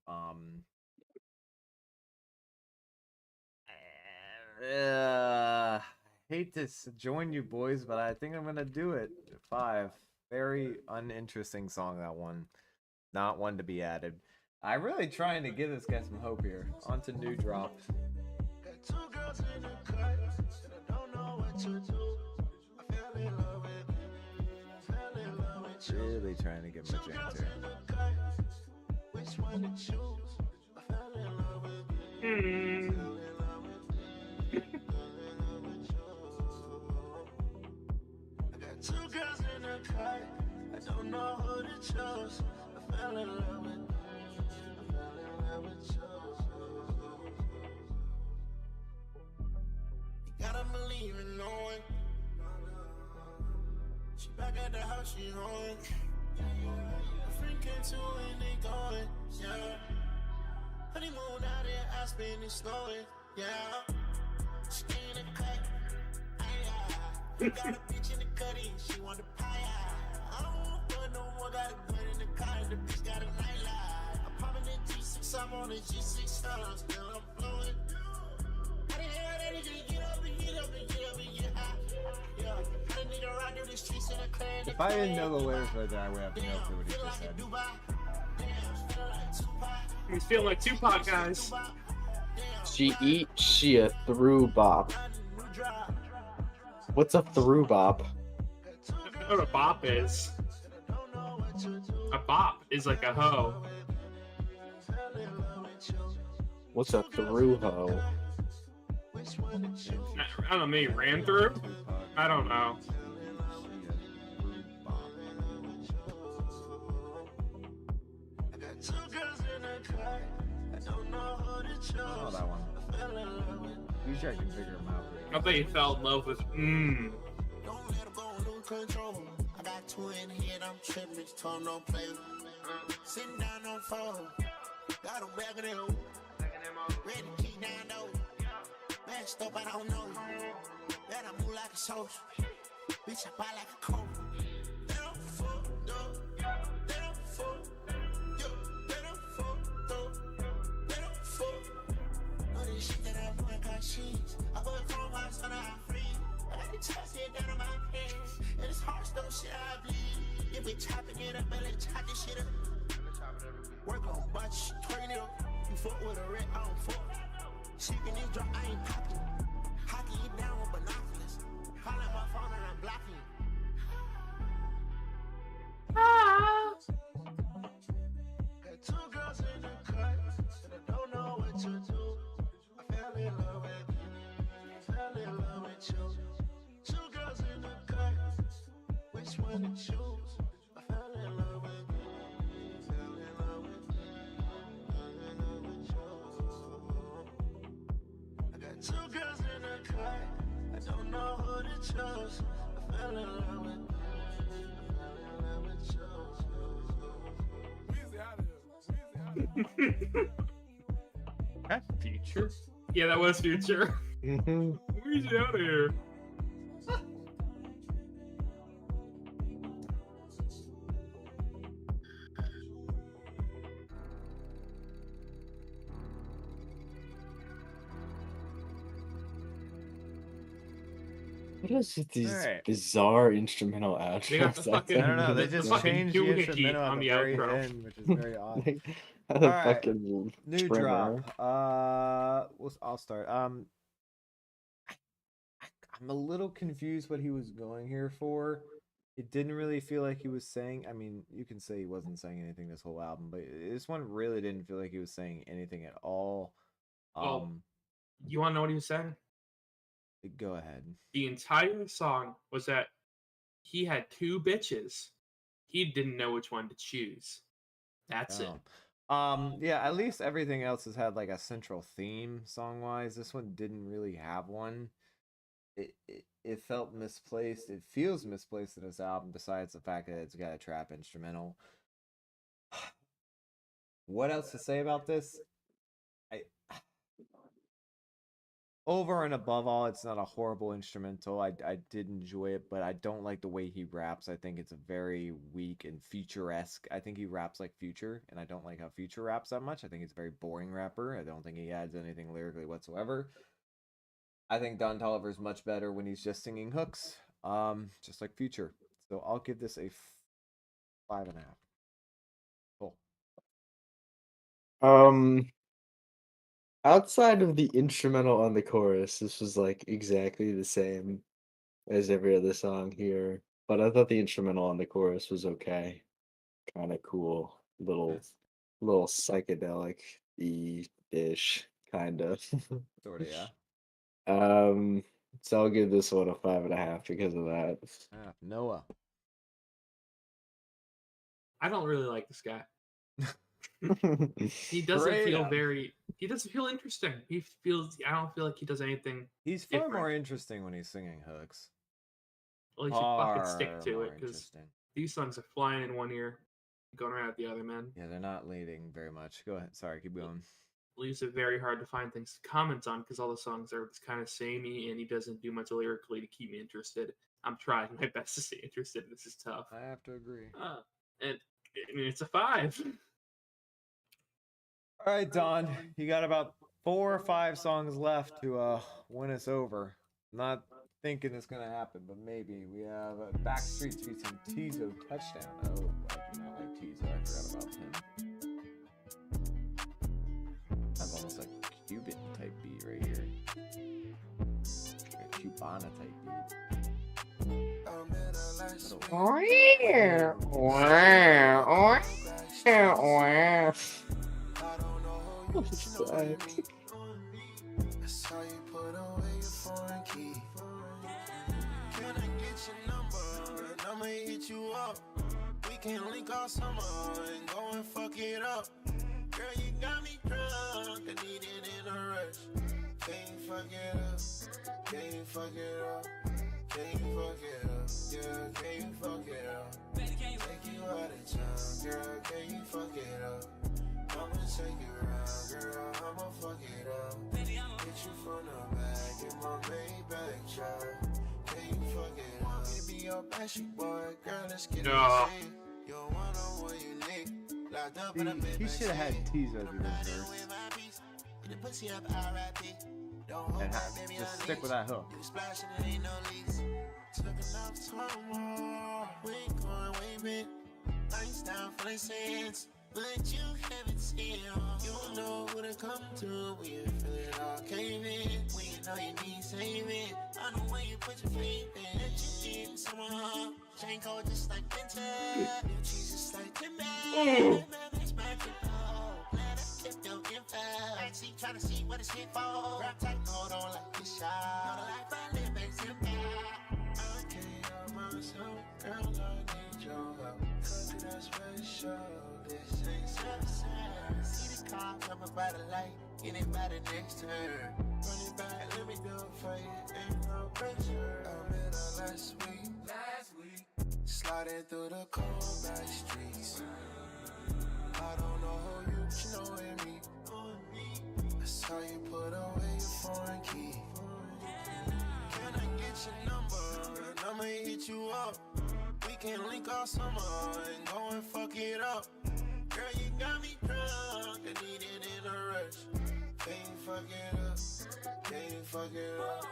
Hate to join you boys, but I think I'm gonna do it. 5. Very uninteresting song, that one. Not one to be added. I'm really trying to give this guy some hope here. On to new drops. Got 2 girls in the cut, and I don't know what to do. I fell in love with you. Really trying to give him a 2 chance girls here. in the cut, which one to choose? I fell in love with you. Fell in love with you. Fell in love with you. I got 2 girls in the cut, I don't know who to choose. I fell in love with you. I fell in love with you. You gotta believe in knowing. She back at the house, she home. A friend came to and they going, yeah. Honeymoon out there, Aspen and snowing, yeah. She in the cut, aye. Got a bitch in the cutty, she want the pie. I don't wanna put no more, got a gun in the car, and the bitch got a nightlight. I'm popping the G6, I'm on the G6, still I'm flowing. If I didn't know the lyrics right there, I would have no clue what he just said. He's feeling like Tupac, guys. She a through bop. What's a through bop? I know what a bop is. A bop is like a hoe. What's a through hoe? I don't know, maybe ran through? I don't know. Oh, that one. Usually I can figure him out. I bet you fell in love with Don't let him go and lose control. I got 2 in the head, I'm tripping, Tom don't play. Sitting down on phone, got him back in the hoop. Ready to keep down though. Messed up, I don't know. Bet I move like a soldier. Bitch, I buy like a coat. They don't fucked up. They don't fuck. Yo, they don't fucked up. They don't fuck. All this shit that I put got sheets. I put a phone box on our free. I got the chest here down on my pants. And it's HARDSTONE shit I bleed. You be chopping it up and let's chop this shit up. Work on bunch, turn it up. You fuck with a red, I don't fuck. Shaking this drop, I ain't popping. Hockey you down with binoculars. Call out my phone and I'm blocking you. Got 2 girls in the cut, and I don't know what to do. I fell in love with you. Fell in love with you. 2 girls what to choose. I fell in love with you. Fell in love with you. Fell in love with you. I got 2 girls in the car. I don't know who to choose. I fell in love with you. I fell in love with you. That Future? Yeah, that was Future. Mhm. Weezy out of here. What is with these Alright. bizarre instrumental They got the outros? fucking- I don't know. They The just fucking changed the doohickey instrumental at on the the very outro. end, which is very odd. The Alright, fucking New trimmer. drop. I'll start. I'm a little confused what he was going here for. It didn't really feel like he was saying. I mean, you can say he wasn't saying anything this whole album, but this one really didn't feel like he was saying anything at all. Well, you want to know what he was saying? Go ahead. The entire song was that he had 2 bitches. He didn't know which one to choose. That's it. Yeah, at least everything else has had like a central theme song wise. This one didn't really have one. It felt misplaced. It feels misplaced in this album, besides the fact that it's got a trap instrumental. What else to say about this? Over and above all, it's not a horrible instrumental. I did enjoy it, but I don't like the way he raps. I think it's a very weak and Future-esque. I think he raps like Future, and I don't like how Future raps that much. I think he's a very boring rapper. I don't think he adds anything lyrically whatsoever. I think Don Toliver is much better when he's just singing hooks, just like Future. So I'll give this a 5.5. Cool. Outside of the instrumental on the chorus, this was like exactly the same as every other song here. But I thought the instrumental on the chorus was okay. Kind of cool. Little psychedelic ish kind of. Sort of, yeah. So I'll give this one a 5.5 because of that. Noah. I don't really like this guy. He doesn't Straight feel up. he doesn't feel interesting. I don't feel like he does anything. He's far different. more interesting when he's singing hooks. Well, he should fucking stick Far to more it, because interesting. these songs are flying in one ear, going around the other, man. Yeah, they're not leading very much. Go ahead. Sorry, keep going. Leaves it very hard to find things to comment on, because all the songs are kind of samey, and he doesn't do much lyrically to keep me interested. I'm trying my best to stay interested. This is tough. I have to agree. And I mean, it's a 5. All right, Don, you got about 4 or 5 songs left to win us over. Not thinking it's gonna happen, but maybe. We have Backstreet featuring Tizo Touchdown. Oh, I do not like Tizo. I forgot about him. That's almost like a Cuban type beat right here. Like a Cubana type beat. That's how you put away your foreign key. Can I get your number? And I'ma hit you up. We can link all summer and go and fuck it up. Girl, you got me drunk. I need it in a rush. Can you fuck it up? Can you fuck it up? Can you fuck it up? Yeah, can you fuck it up? Take you out of town, girl. Can you fuck it up? I'ma take you around, girl. I'ma fuck it up. Hit you from the back in my Maybach truck. Can you fuck it up? Want me to be your backstreet boy, girl? Let's get it. You don't want no one unique. Locked up in a bed. He should have had Tizo do this verse. The pussy up, R.I.P. Don't hold And back, baby, just I stick need with that hook. you splashing, it ain't no leaks. Took enough time, we ain't going way back. Nice down for the sands, but you haven't seen. You don't know who to come to when you feel it all cave in. When you know you need saving, I know where you put your faith in. That you getting someone, chain cold just like winter. New cheese just like timber. That's my kid. Glad I kept your info. Backseat tryna see what it's here for. Grab tight, hold on like this shot. Know the life I live ain't simple. I can't help myself, girl, like pressure. This ain't suicide. See the cops up by the light. Anybody next turn. Run it back, let me do it for you. Ain't no pressure. I met her last week. Sliding through the cold back streets. I don't know who you, but you know me. I saw you put away your foreign key. Can I get your number? And I'ma hit you up. We can link all summer and go and fuck it up. Girl, you got me drunk. I need it in a rush. Can you fuck it up? Can you fuck it up?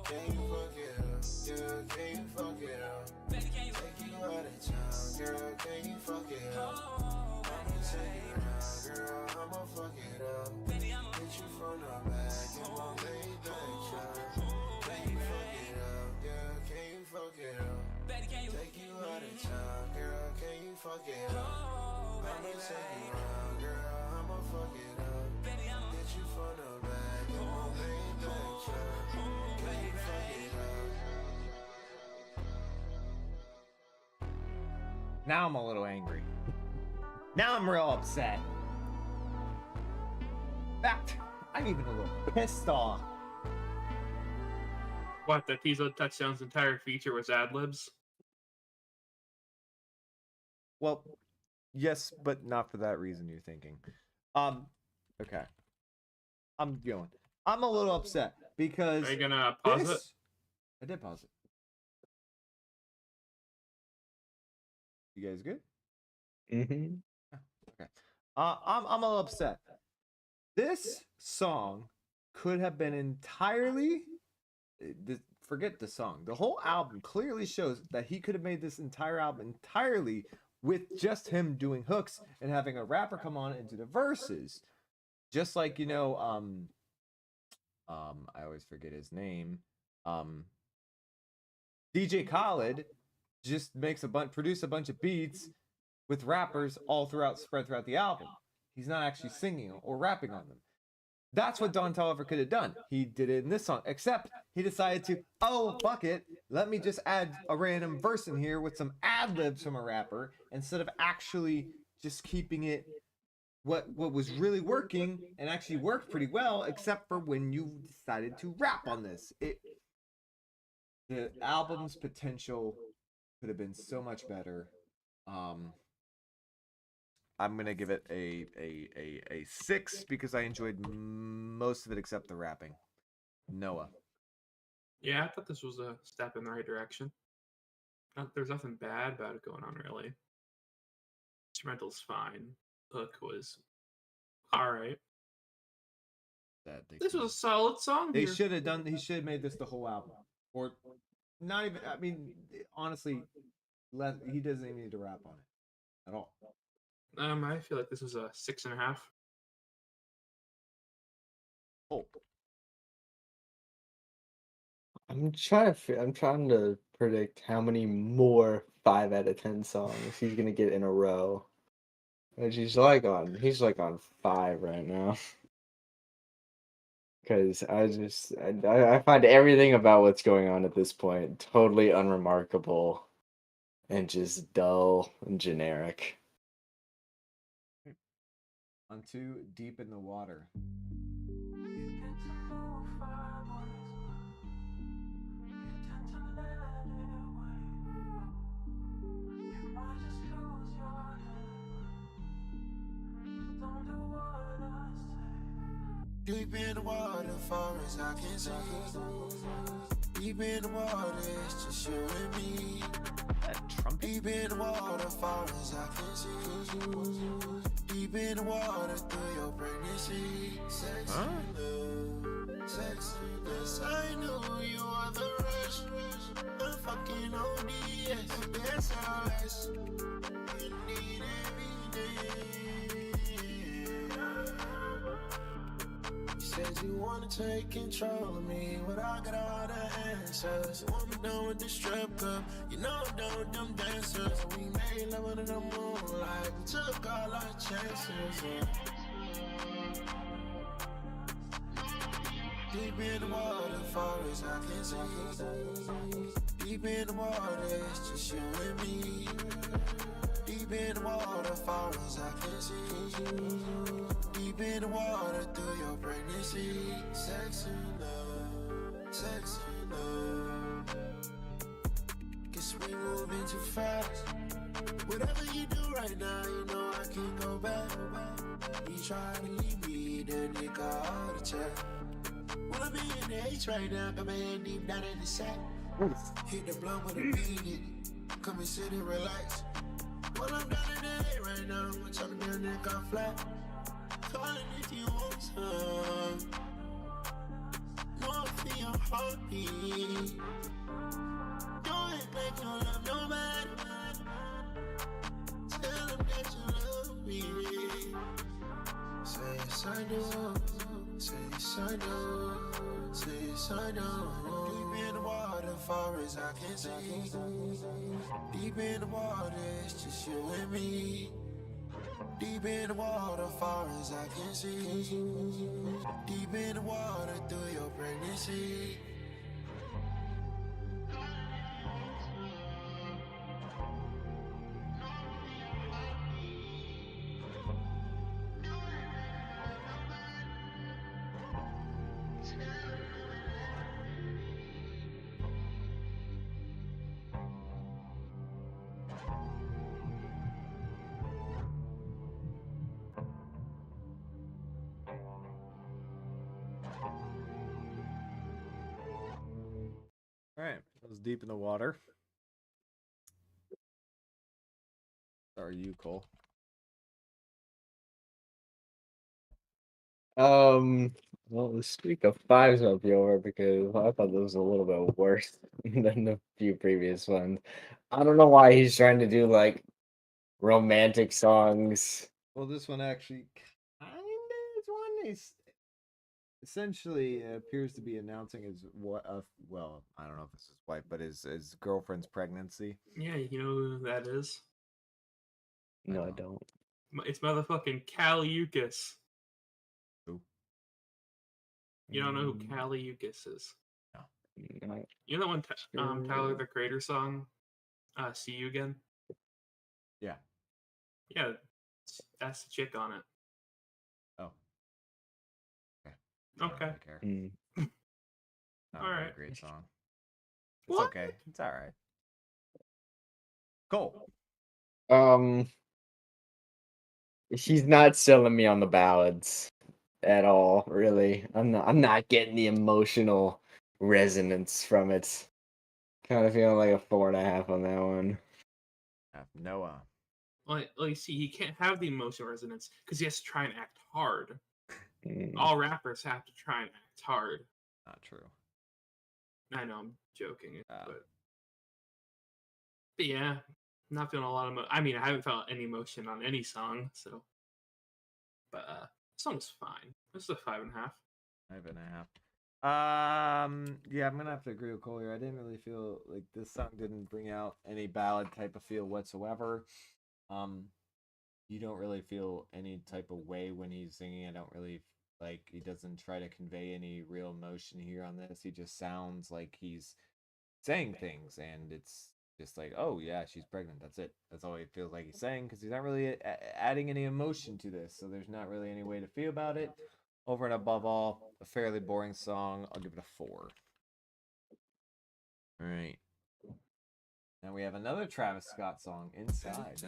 Can you fuck it up? Yeah, can you fuck it up? Take you out of town, girl. Can you fuck it up? I'ma take you around, girl. I'ma fuck it up. Hit you from the back and won't lay back, child. Can you fuck it up? Yeah, can you fuck it up? Take you out of town, girl. Can you fuck it up? I'ma take you around, girl. I'ma fuck it up. Hit you from the back and won't lay back, child. Can you fuck it up? Now I'm a little angry. Now I'm real upset. In fact, I'm even a little pissed off. What, that Tizo Touchdown's entire feature was ad-libs? Well, yes, but not for that reason you're thinking. Okay. I'm going. I'm a little upset because Are you gonna pause it? I did pause it. You guys good? Mm-hmm. Okay. I'm a little upset. This song could have been entirely. Forget the song. The whole album clearly shows that he could have made this entire album entirely with just him doing hooks and having a rapper come on into the verses. Just like, you know, I always forget his name. DJ Khaled just produce a bunch of beats with rappers all spread throughout the album. He's not actually singing or rapping on them. That's what Don Toliver could have done. He did it in this song, except he decided to, oh, fuck it, let me just add a random verse in here with some ad-libs from a rapper instead of actually just keeping it what was really working and actually worked pretty well, except for when you decided to rap on this. The album's potential could have been so much better. I'm gonna give it a 6 because I enjoyed most of it except the rapping. Noah. Yeah, I thought this was a step in the right direction. There's nothing bad about it going on, really. Instrumental's fine. Hook was alright. This was a solid song. They should have done. He should have made this the whole album, or not even. I mean, honestly, he doesn't even need to rap on it at all. I feel like this was a 6.5. Oh, I'm trying to predict how many more 5 out of 10 songs he's gonna get in a row. Which he's like on 5 right now. Because I find everything about what's going on at this point totally unremarkable and just dull and generic. on to Deep in the Water. Deep in the water, far as I can see. Deep in the water, it's just you and me. That trumpet? Deep in the water, far as I can see. Deep in the water, through your pregnancy. Sexy love, sexy love. I know you are the rush. I'm fucking on DS. And that's all less. You need everything. You said you wanna take control of me, but I got all the answers. You want me done with the strip club, you know I'm done with them dancers. We made love under the moonlight, we took all our chances. Deep in the water, far as I can see. Deep in the water, it's just you and me. Deep in the water, far as I can see. Deep in the water, through your pregnancy. Sex and love, sex and love. Guess we moving too fast. Whatever you do right now, you know I can't go back. You try to leave me, then you got heart attack. Well, I'm in the H right now, got my hand deep down in the sack. Hit the blunt with a beat, come and sit and relax. Well, I'm down in the A right now, I'm trying to get a neck off flat. Calling if you want some. No, I feel your heartbeat. Don't act like you don't love nobody. Tell them that you love me. Say yes, I do. Say yes, I do. Say yes, I do. Deep in the water, far as I can see. Deep in the water, it's just you and me. Deep in the water, far as I can see. Deep in the water, through your pregnancy. All right, that was Deep in the Water. Sorry, you, Cole. Well, the streak of fives might be over because I thought this was a little bit worse than the few previous ones. I don't know why he's trying to do like romantic songs. Well, this one actually kind of is one. He's essentially appears to be announcing his well, I don't know if it's his wife, but his girlfriend's pregnancy. Yeah, you know who that is? No, I don't. It's motherfucking Caliucas. Who? You don't know who Caliucas is? No. You know that one Tyler the Creator song? See You Again? Yeah. Yeah, that's the chick on it. Oh. Okay. I don't care. Not All a right. great song. It's What? okay. It's all right. Cole. She's not selling me on the ballads at all, really. I'm not getting the emotional resonance from it. Kind of feeling like a 4.5 on that one. Noah. Well, you see, he can't have the emotional resonance because he has to try and act hard. Mm. All rappers have to try and act hard. Not true. I know, I'm joking, but yeah, not feeling a lot of. I mean, I haven't felt any emotion on any song, so. But the song's fine. This is a 5.5. 5.5. Yeah, I'm gonna have to agree with Cole here. I didn't really feel like this song didn't bring out any ballad type of feel whatsoever. You don't really feel any type of way when he's singing. I don't really like he doesn't try to convey any real emotion here on this. He just sounds like he's saying things, and it's just like, oh yeah, she's pregnant. That's it. That's all he feels like he's saying because he's not really adding any emotion to this. So there's not really any way to feel about it. Over and above all, a fairly boring song. I'll give it a 4. All right. Now we have another Travis Scott song, Inside.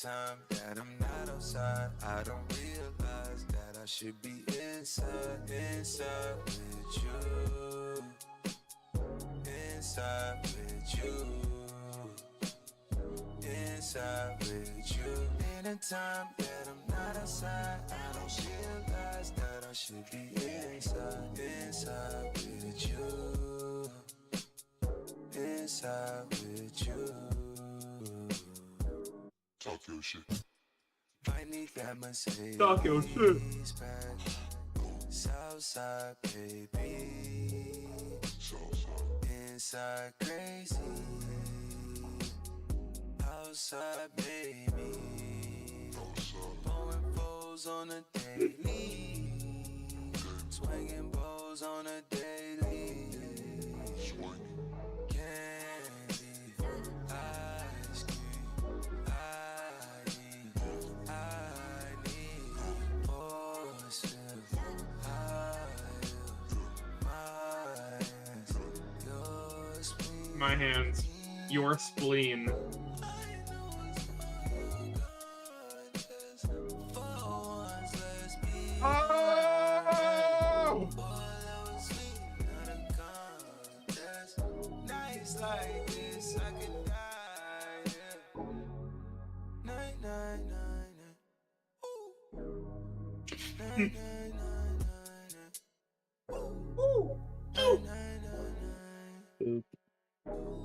Time that I'm not outside, I don't realize that I should be inside with you, inside with you, inside with you. Anytime that I'm not outside, I don't realize that I should be inside with you, inside with you. Talk your shit. I need that Mercedes. Talk your shit. South Outside, baby. Inside, crazy. Outside, baby. Blowing foes on a daily. Swinging bows on a daily. Candy, ice cream. I need more sip. My hands. Your spleen. Oh! Nights like this, I could die. Night, night, night, night. Night, night, night, night, night. Woo! Night, night, night, night. Boop.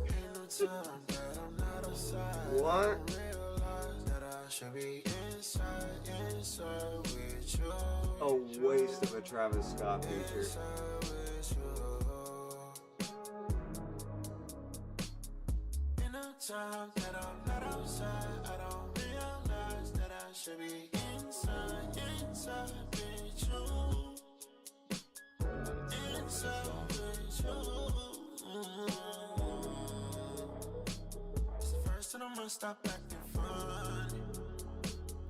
Ain't no time that I'm not outside. What? Realize that I should be inside with you. A waste of a Travis Scott feature. Inside with you. Ain't no time that I'm not outside. I don't realize that I should be inside with you. Inside with you. It's the first time I'm gonna stop acting funny.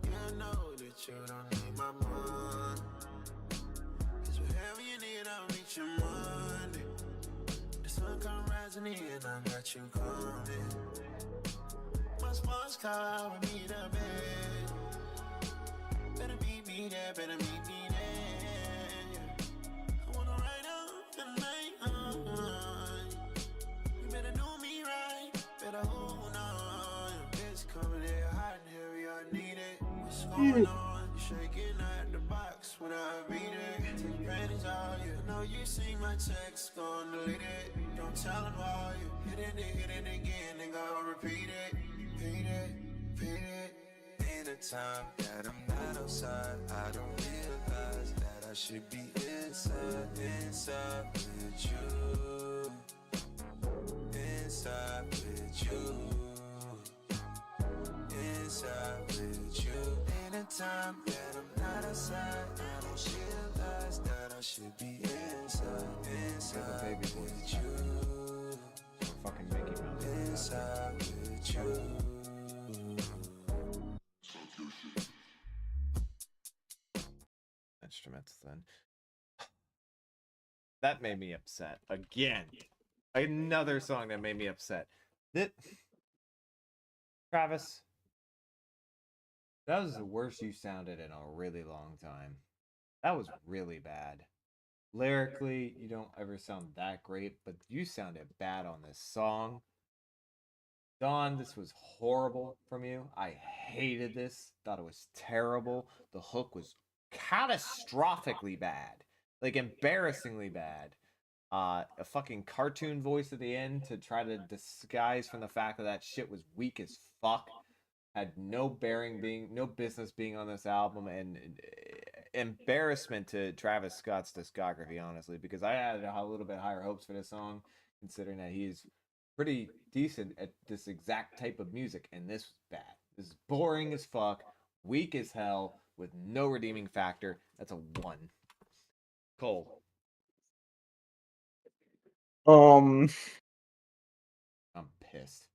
Yeah, I know that you don't need my money. Cause whatever you need, I'll meet you Monday. The sun come rising in, I got you coming. My sports car with me to bed. Better meet me there, better meet me there. I wanna ride up the night. You better do me right, better hold on. It's coming in hot and heavy, I need it. What's going on? You shaking at the box when I beat it. Take panties out, you know you see my text, gon' delete it. Don't tell them all you hit it again, they gon' repeat it. Repeat it, repeat it. In a time that I'm not outside, I don't realize that I should be inside with you. Inside with you. Inside with you. In a time that I'm not outside, I don't realize that I should be inside baby voice. with you. Or fucking Mickey Mouse. Inside with you. Instruments then. That made me upset again. Another song that made me upset. Travis, that was the worst you sounded in a really long time. That was really bad. Lyrically, you don't ever sound that great, but you sounded bad on this song. Don, this was horrible from you. I hated this. Thought it was terrible. The hook was catastrophically bad. Like, embarrassingly bad. A fucking cartoon voice at the end to try to disguise from the fact that shit was weak as fuck. Had no business being on this album, and embarrassment to Travis Scott's discography, honestly, because I had a little bit higher hopes for this song, considering that he's pretty decent at this exact type of music, and this was bad. This is boring as fuck, weak as hell, with no redeeming factor. That's a 1. Cole. Um, I'm pissed.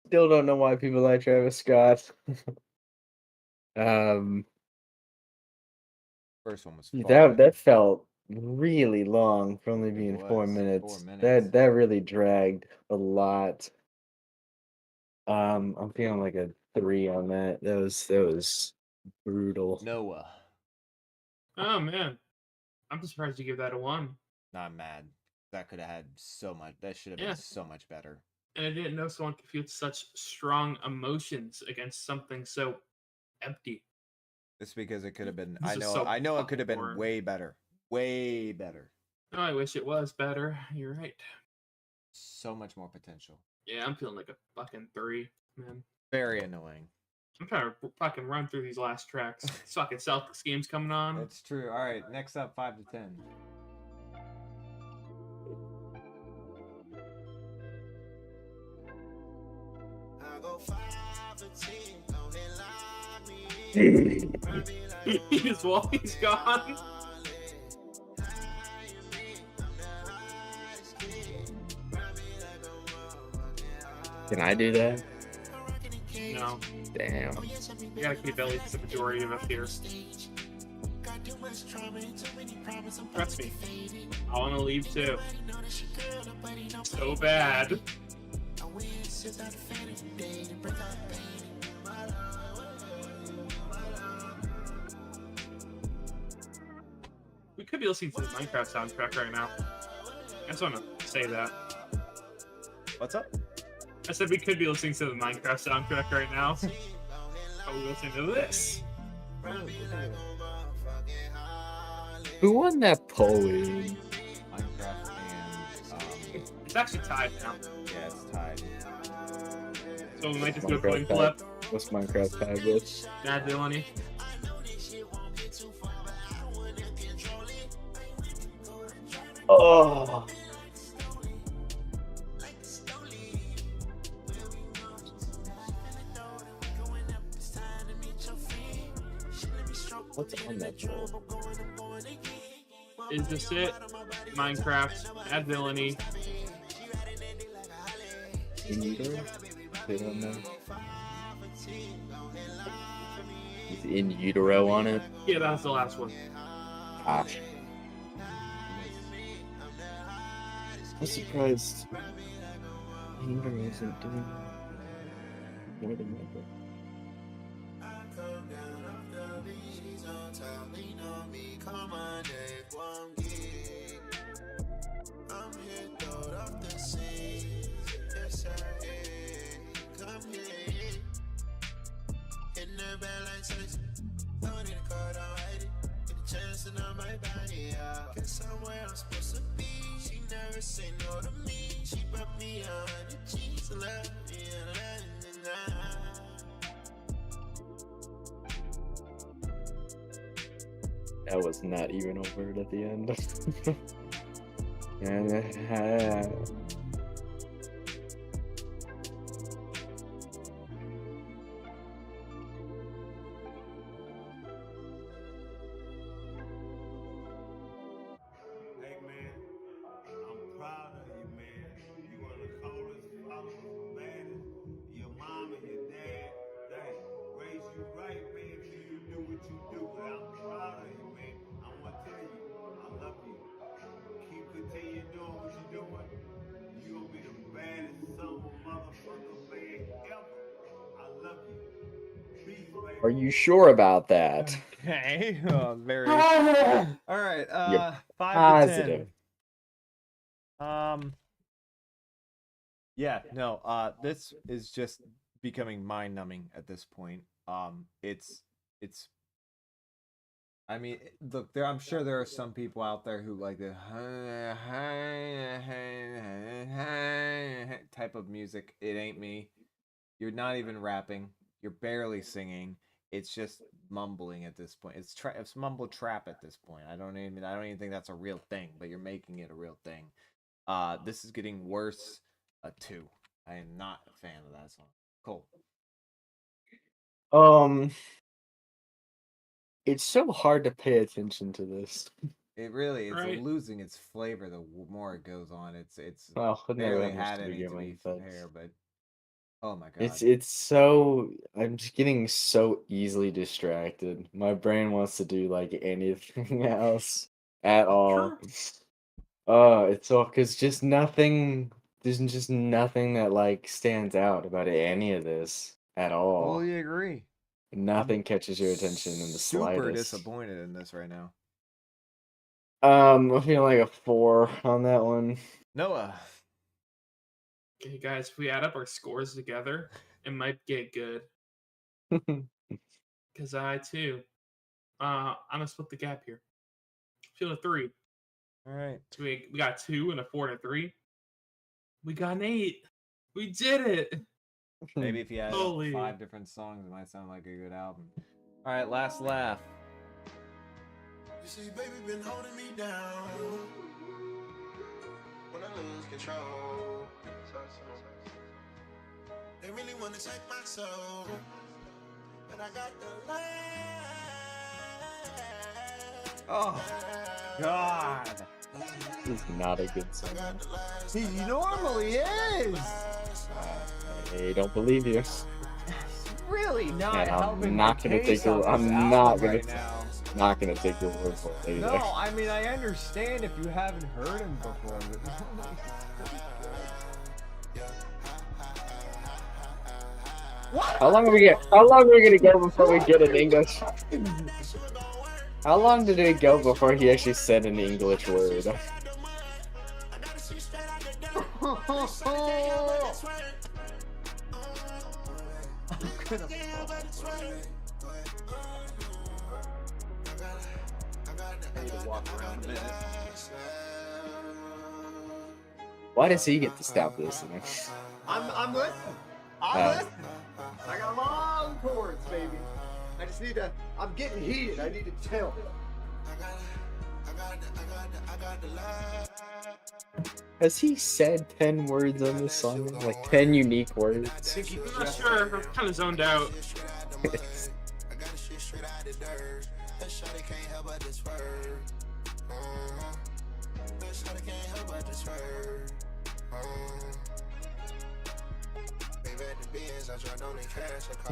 Still don't know why people like Travis Scott. First one was That felt really long for only It being was 4 4 minutes. minutes. That really dragged a lot. I'm feeling like a 3 on that. That was brutal. Noah. Oh man, I'm surprised you give that a 1. Not mad. That could have had so much. That should have been Yeah. so much better. And I didn't know someone could feel such strong emotions against something so empty. Just because it could have been. This is so I know it fucking could have been boring. way better. Way better. Oh, I wish it was better. You're right. So much more potential. Yeah, I'm feeling like a fucking 3, man. Very annoying. I'm trying to fucking run through these last tracks. This fucking Celtics game's coming on. It's true. All right, next up, 5 to 10. I go 5 for 10, go ahead, lock me in. He's gone. Can I do that? No, Damn. you gotta keep at least the majority of us here. Trust me, I want to leave too. So bad. We could be listening to the Minecraft soundtrack right now. I just want to say that. What's up? I said we could be listening to the Minecraft soundtrack right now. Are we listening to this? Who won that poll? Minecraft and It's actually tied now. yeah, it's tied. So we might just do a Minecraft coin tied. flip. What's Minecraft tied with? Mad Villainy. Oh. What's on that poll? Is this it? Minecraft. Mad Villainy. In utero? They don't know. Is in utero on it? Yeah, that was the last one. Gosh. I'm surprised in utero isn't doing more than that. Somewhere I'm supposed to be. She never say no to me. She brought me 100 G's to love me That was not even a word at the end. Hey man, I'm proud of you, man. You one of the coldest, followers, baddest. Your mom and your dad, they raised you right, man, till you do what you do. But I'm proud of you, man. I want to tell you, I love you. Keep continuing doing what you're doing. You gonna be the baddest son of a motherfucker, man, ever. I love you. Peace, baby. Are you sure about that? Okay. Very. All right. 5 positive. to 10. Yeah. No. This is just becoming mind-numbing at this point. It's. I mean, look. I'm sure there are some people out there who like the type of music. It ain't me. You're not even rapping. You're barely singing. It's just mumbling at this point. It's mumble trap at this point. I don't even think that's a real thing, but you're making it a real thing. This is getting worse. 2. I am not a fan of that song. Cool. It's so hard to pay attention to this. It really it's Right. losing its flavor the more it goes on. It's Well, it never barely that much had to any to begin be with, but fair, but oh my god. it's so I'm just getting so easily distracted. My brain wants to do like anything else at all. It's all because just nothing. There's just nothing that like stands out about any of this at all. Fully agree. Nothing catches your attention in the Super slightest. disappointed in this right now. I'm feeling like a 4 on that one. Noah. Okay, guys, if we add up our scores together, it might get good. Because I too, I'm gonna split the gap here. Feel a 3. All right. So we got 2 and a 4 and a 3. We got an 8. We did it. Maybe if you had Holy. 5 different songs, it might sound like a good album. All right, last laugh. You see, baby been holding me down when I lose control. They really wanna take my soul, but I got the light. Oh, God. This is not a good song. He normally is. I don't believe you. Really not And helping I'm not the gonna case take your. on this I'm not album gonna. right now. Not gonna take your word for it either. No, I mean I understand if you haven't heard him before, but what? How long are we gonna go before we get an English? How long did it go before he actually said an English word? I need to walk around a minute. Why does he get to stop listening? I'm listening. I'm listening. I got long chords, baby. I just need to. I'm getting heated. I need to chill. Has he said 10 words on this song? Like 10 unique words? I'm not sure. I'm kind of zoned out.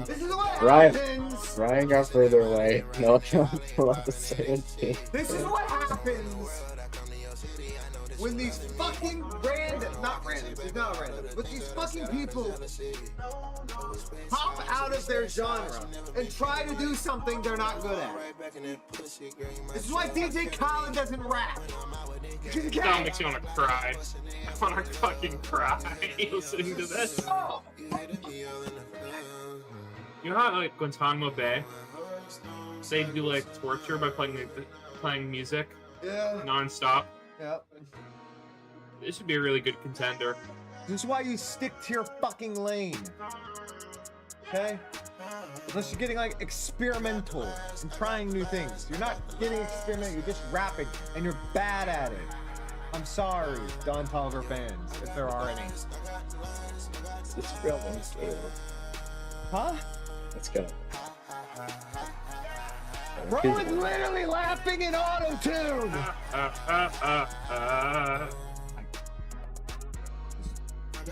This is what Ryan. happens. Ryan got further away. No, I don't want to say anything. This is what happens when these fucking not random, but these fucking people hop out of their genre and try to do something they're not good at. This is why DJ Khaled doesn't rap. Because he That can't. makes me want to cry. I want to fucking cry listening to this. Oh. You know how like Guantanamo Bay, they do like torture by playing music Yeah. non-stop? Yep. This would be a really good contender. This is why you stick to your fucking lane. Okay? Unless you're getting like experimental and trying new things. You're not getting experimental, you're just rapping and you're bad at it. I'm sorry, Don Toliver fans, if there are any. It's real one's Huh? Let's go. Bro is literally laughing in auto-tune!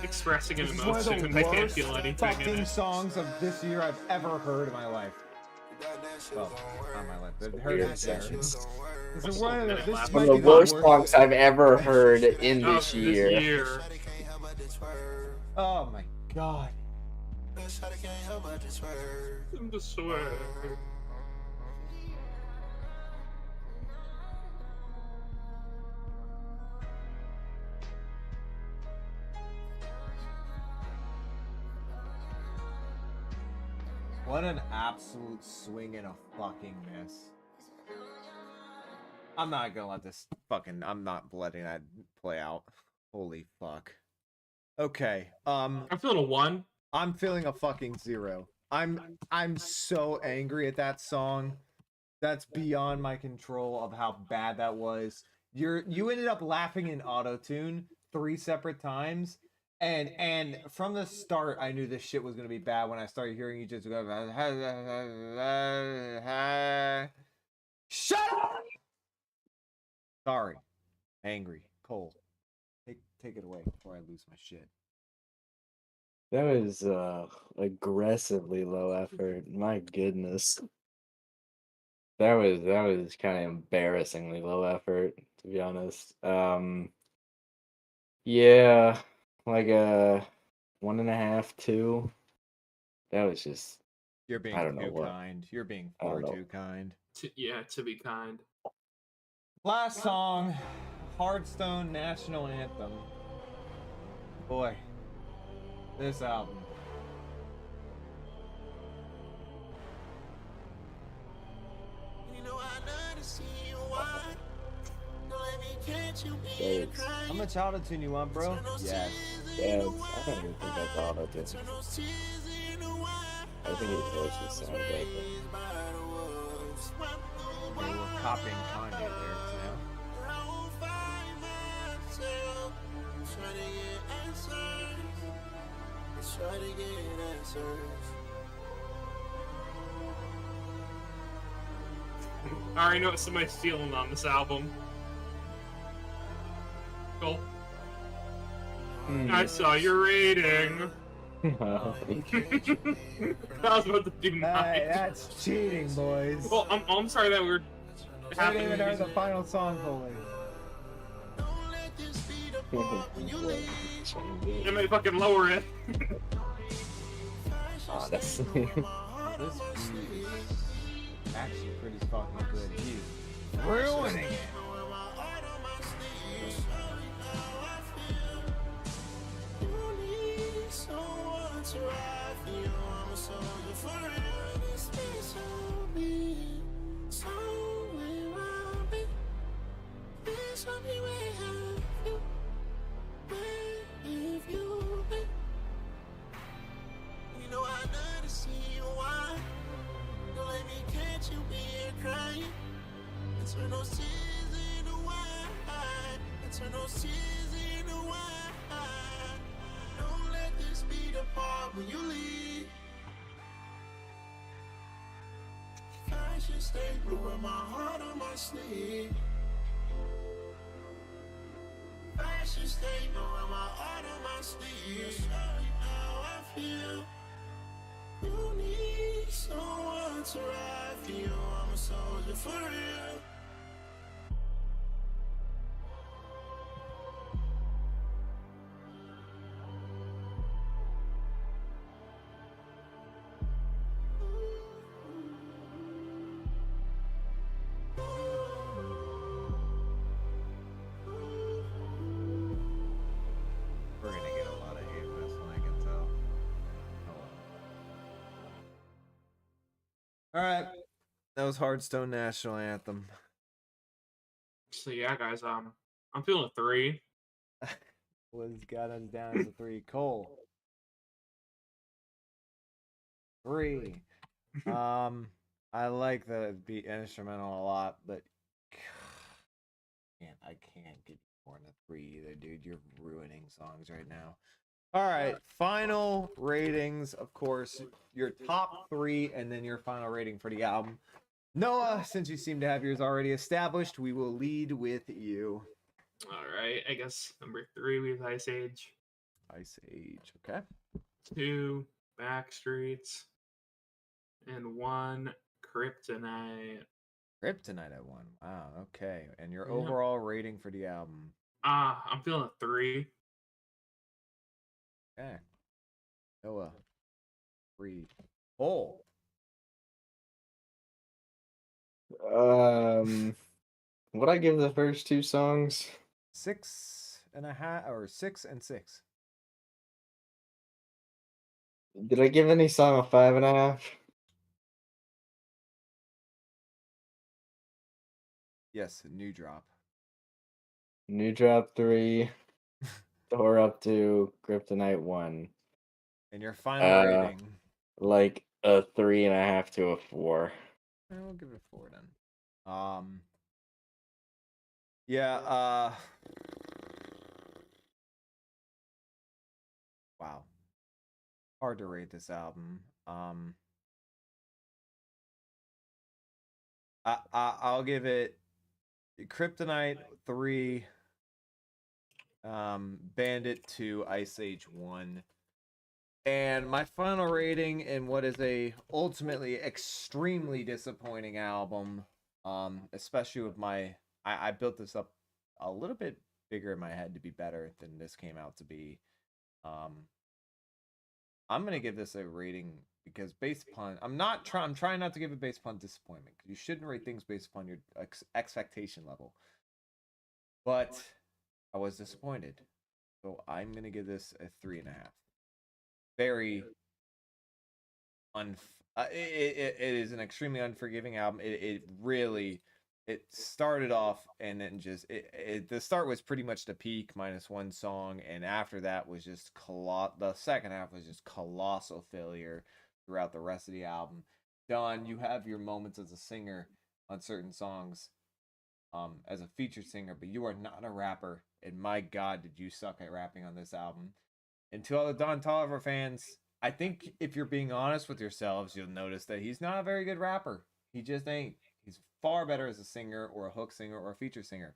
Expressing an This is one of emotion the and I can't worst feel anything in fucking it. songs of this year I've ever heard in my life. Well, not my life, but heard Weird it there. sounds. This is one of the, this One might One of be the worst songs I've ever heard in Oh, this year. Oh my god. I'm just swear. What an absolute swing and a fucking miss. I'm not gonna let this fucking, I'm not letting that play out. Holy fuck. Okay, I'm feeling a 1. I'm feeling a fucking 0. I'm so angry at that song. That's beyond my control of how bad that was. You ended up laughing in auto-tune 3 separate times. And from the start, I knew this shit was gonna be bad when I started hearing you just go. Shut up! Sorry, angry, cold. Take it away before I lose my shit. That was aggressively low effort. My goodness. That was kind of embarrassingly low effort, to be honest. Yeah, like a 1.5, 2. That was just You're being I don't know too what. kind. You're being I don't far know. too kind. Yeah, to be kind. Last song, HARDSTONE National Anthem. Boy, this album. How much auto-tune you want, bro? Yes. I don't even think that's auto-tune. I think his voice just sounds like it. They were copying Kanye lyrics now. Try to get answers. I already know what somebody's feeling on this album. Cool. I saw your rating. I was about to do mine. That's cheating, boys. Well, I'm sorry that we're We didn't even heard the final song fully. You may fucking lower it. Honestly. This beat is actually pretty fucking good. He's ruining it. Turn those tears into wine. Turn those tears into wine. Don't let this be the part when you leave. I should stay blue with my heart on my sleeve. I should stay blue with my heart on my sleeve. Show you how I feel. You need someone to ride for you. I'm a soldier for real. We're gonna get a lot of hate for this one, I can tell. Alright. That was HARDSTONE National Anthem. So yeah, guys, I'm feeling a 3. What's got us down as a 3? Cole. 3. I like the beat instrumental a lot, but man, I can't get more than a 3 either, dude. You're ruining songs right now. Alright, final ratings, of course, your top 3 and then your final rating for the album. Noah, since you seem to have yours already established, we will lead with you. Alright, I guess number 3 we have Ice Age. Ice Age, okay. 2, Backstreets. And 1, Kryptonite. Kryptonite at 1. Wow, okay. And your Yeah. overall rating for the album. I'm feeling a 3. Okay. Noah. 3. Cole. What I give the first 2 songs? 6.5 or 6 and 6. Did I give any song a 5.5? Yes, new drop. New Drop 3, Door Up 2, Kryptonite 1. And your final rating. Like a 3.5 to a 4. We'll give it 4 then. Yeah, wow. Hard to rate this album. I'll give it Kryptonite 3, Bandit 2, Ice Age 1. And my final rating in what is a ultimately extremely disappointing album, especially with I built this up a little bit bigger in my head to be better than this came out to be. I'm gonna give this a rating because based upon I'm trying not to give it based upon disappointment. You shouldn't rate things based upon your expectation level. But I was disappointed, so I'm gonna give this a 3.5. Very it is an extremely unforgiving album. It really it started off and then just the start was pretty much the peak minus one song, and after that was just the second half was just colossal failure throughout the rest of the album. Don, you have your moments as a singer on certain songs, as a featured singer, but you are not a rapper, and my God, did you suck at rapping on this album. And to all the Don Toliver fans, I think if you're being honest with yourselves, you'll notice that he's not a very good rapper. He just ain't. He's far better as a singer or a hook singer or a feature singer.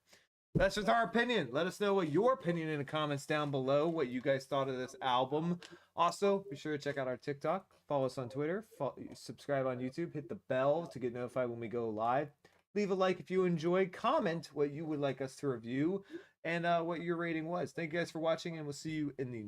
That's just our opinion. Let us know what your opinion in the comments down below, what you guys thought of this album. Also, be sure to check out our TikTok, follow us on Twitter, subscribe on YouTube, hit the bell to get notified when we go live. Leave a like if you enjoyed, comment what you would like us to review, and what your rating was. Thank you guys for watching, and we'll see you in the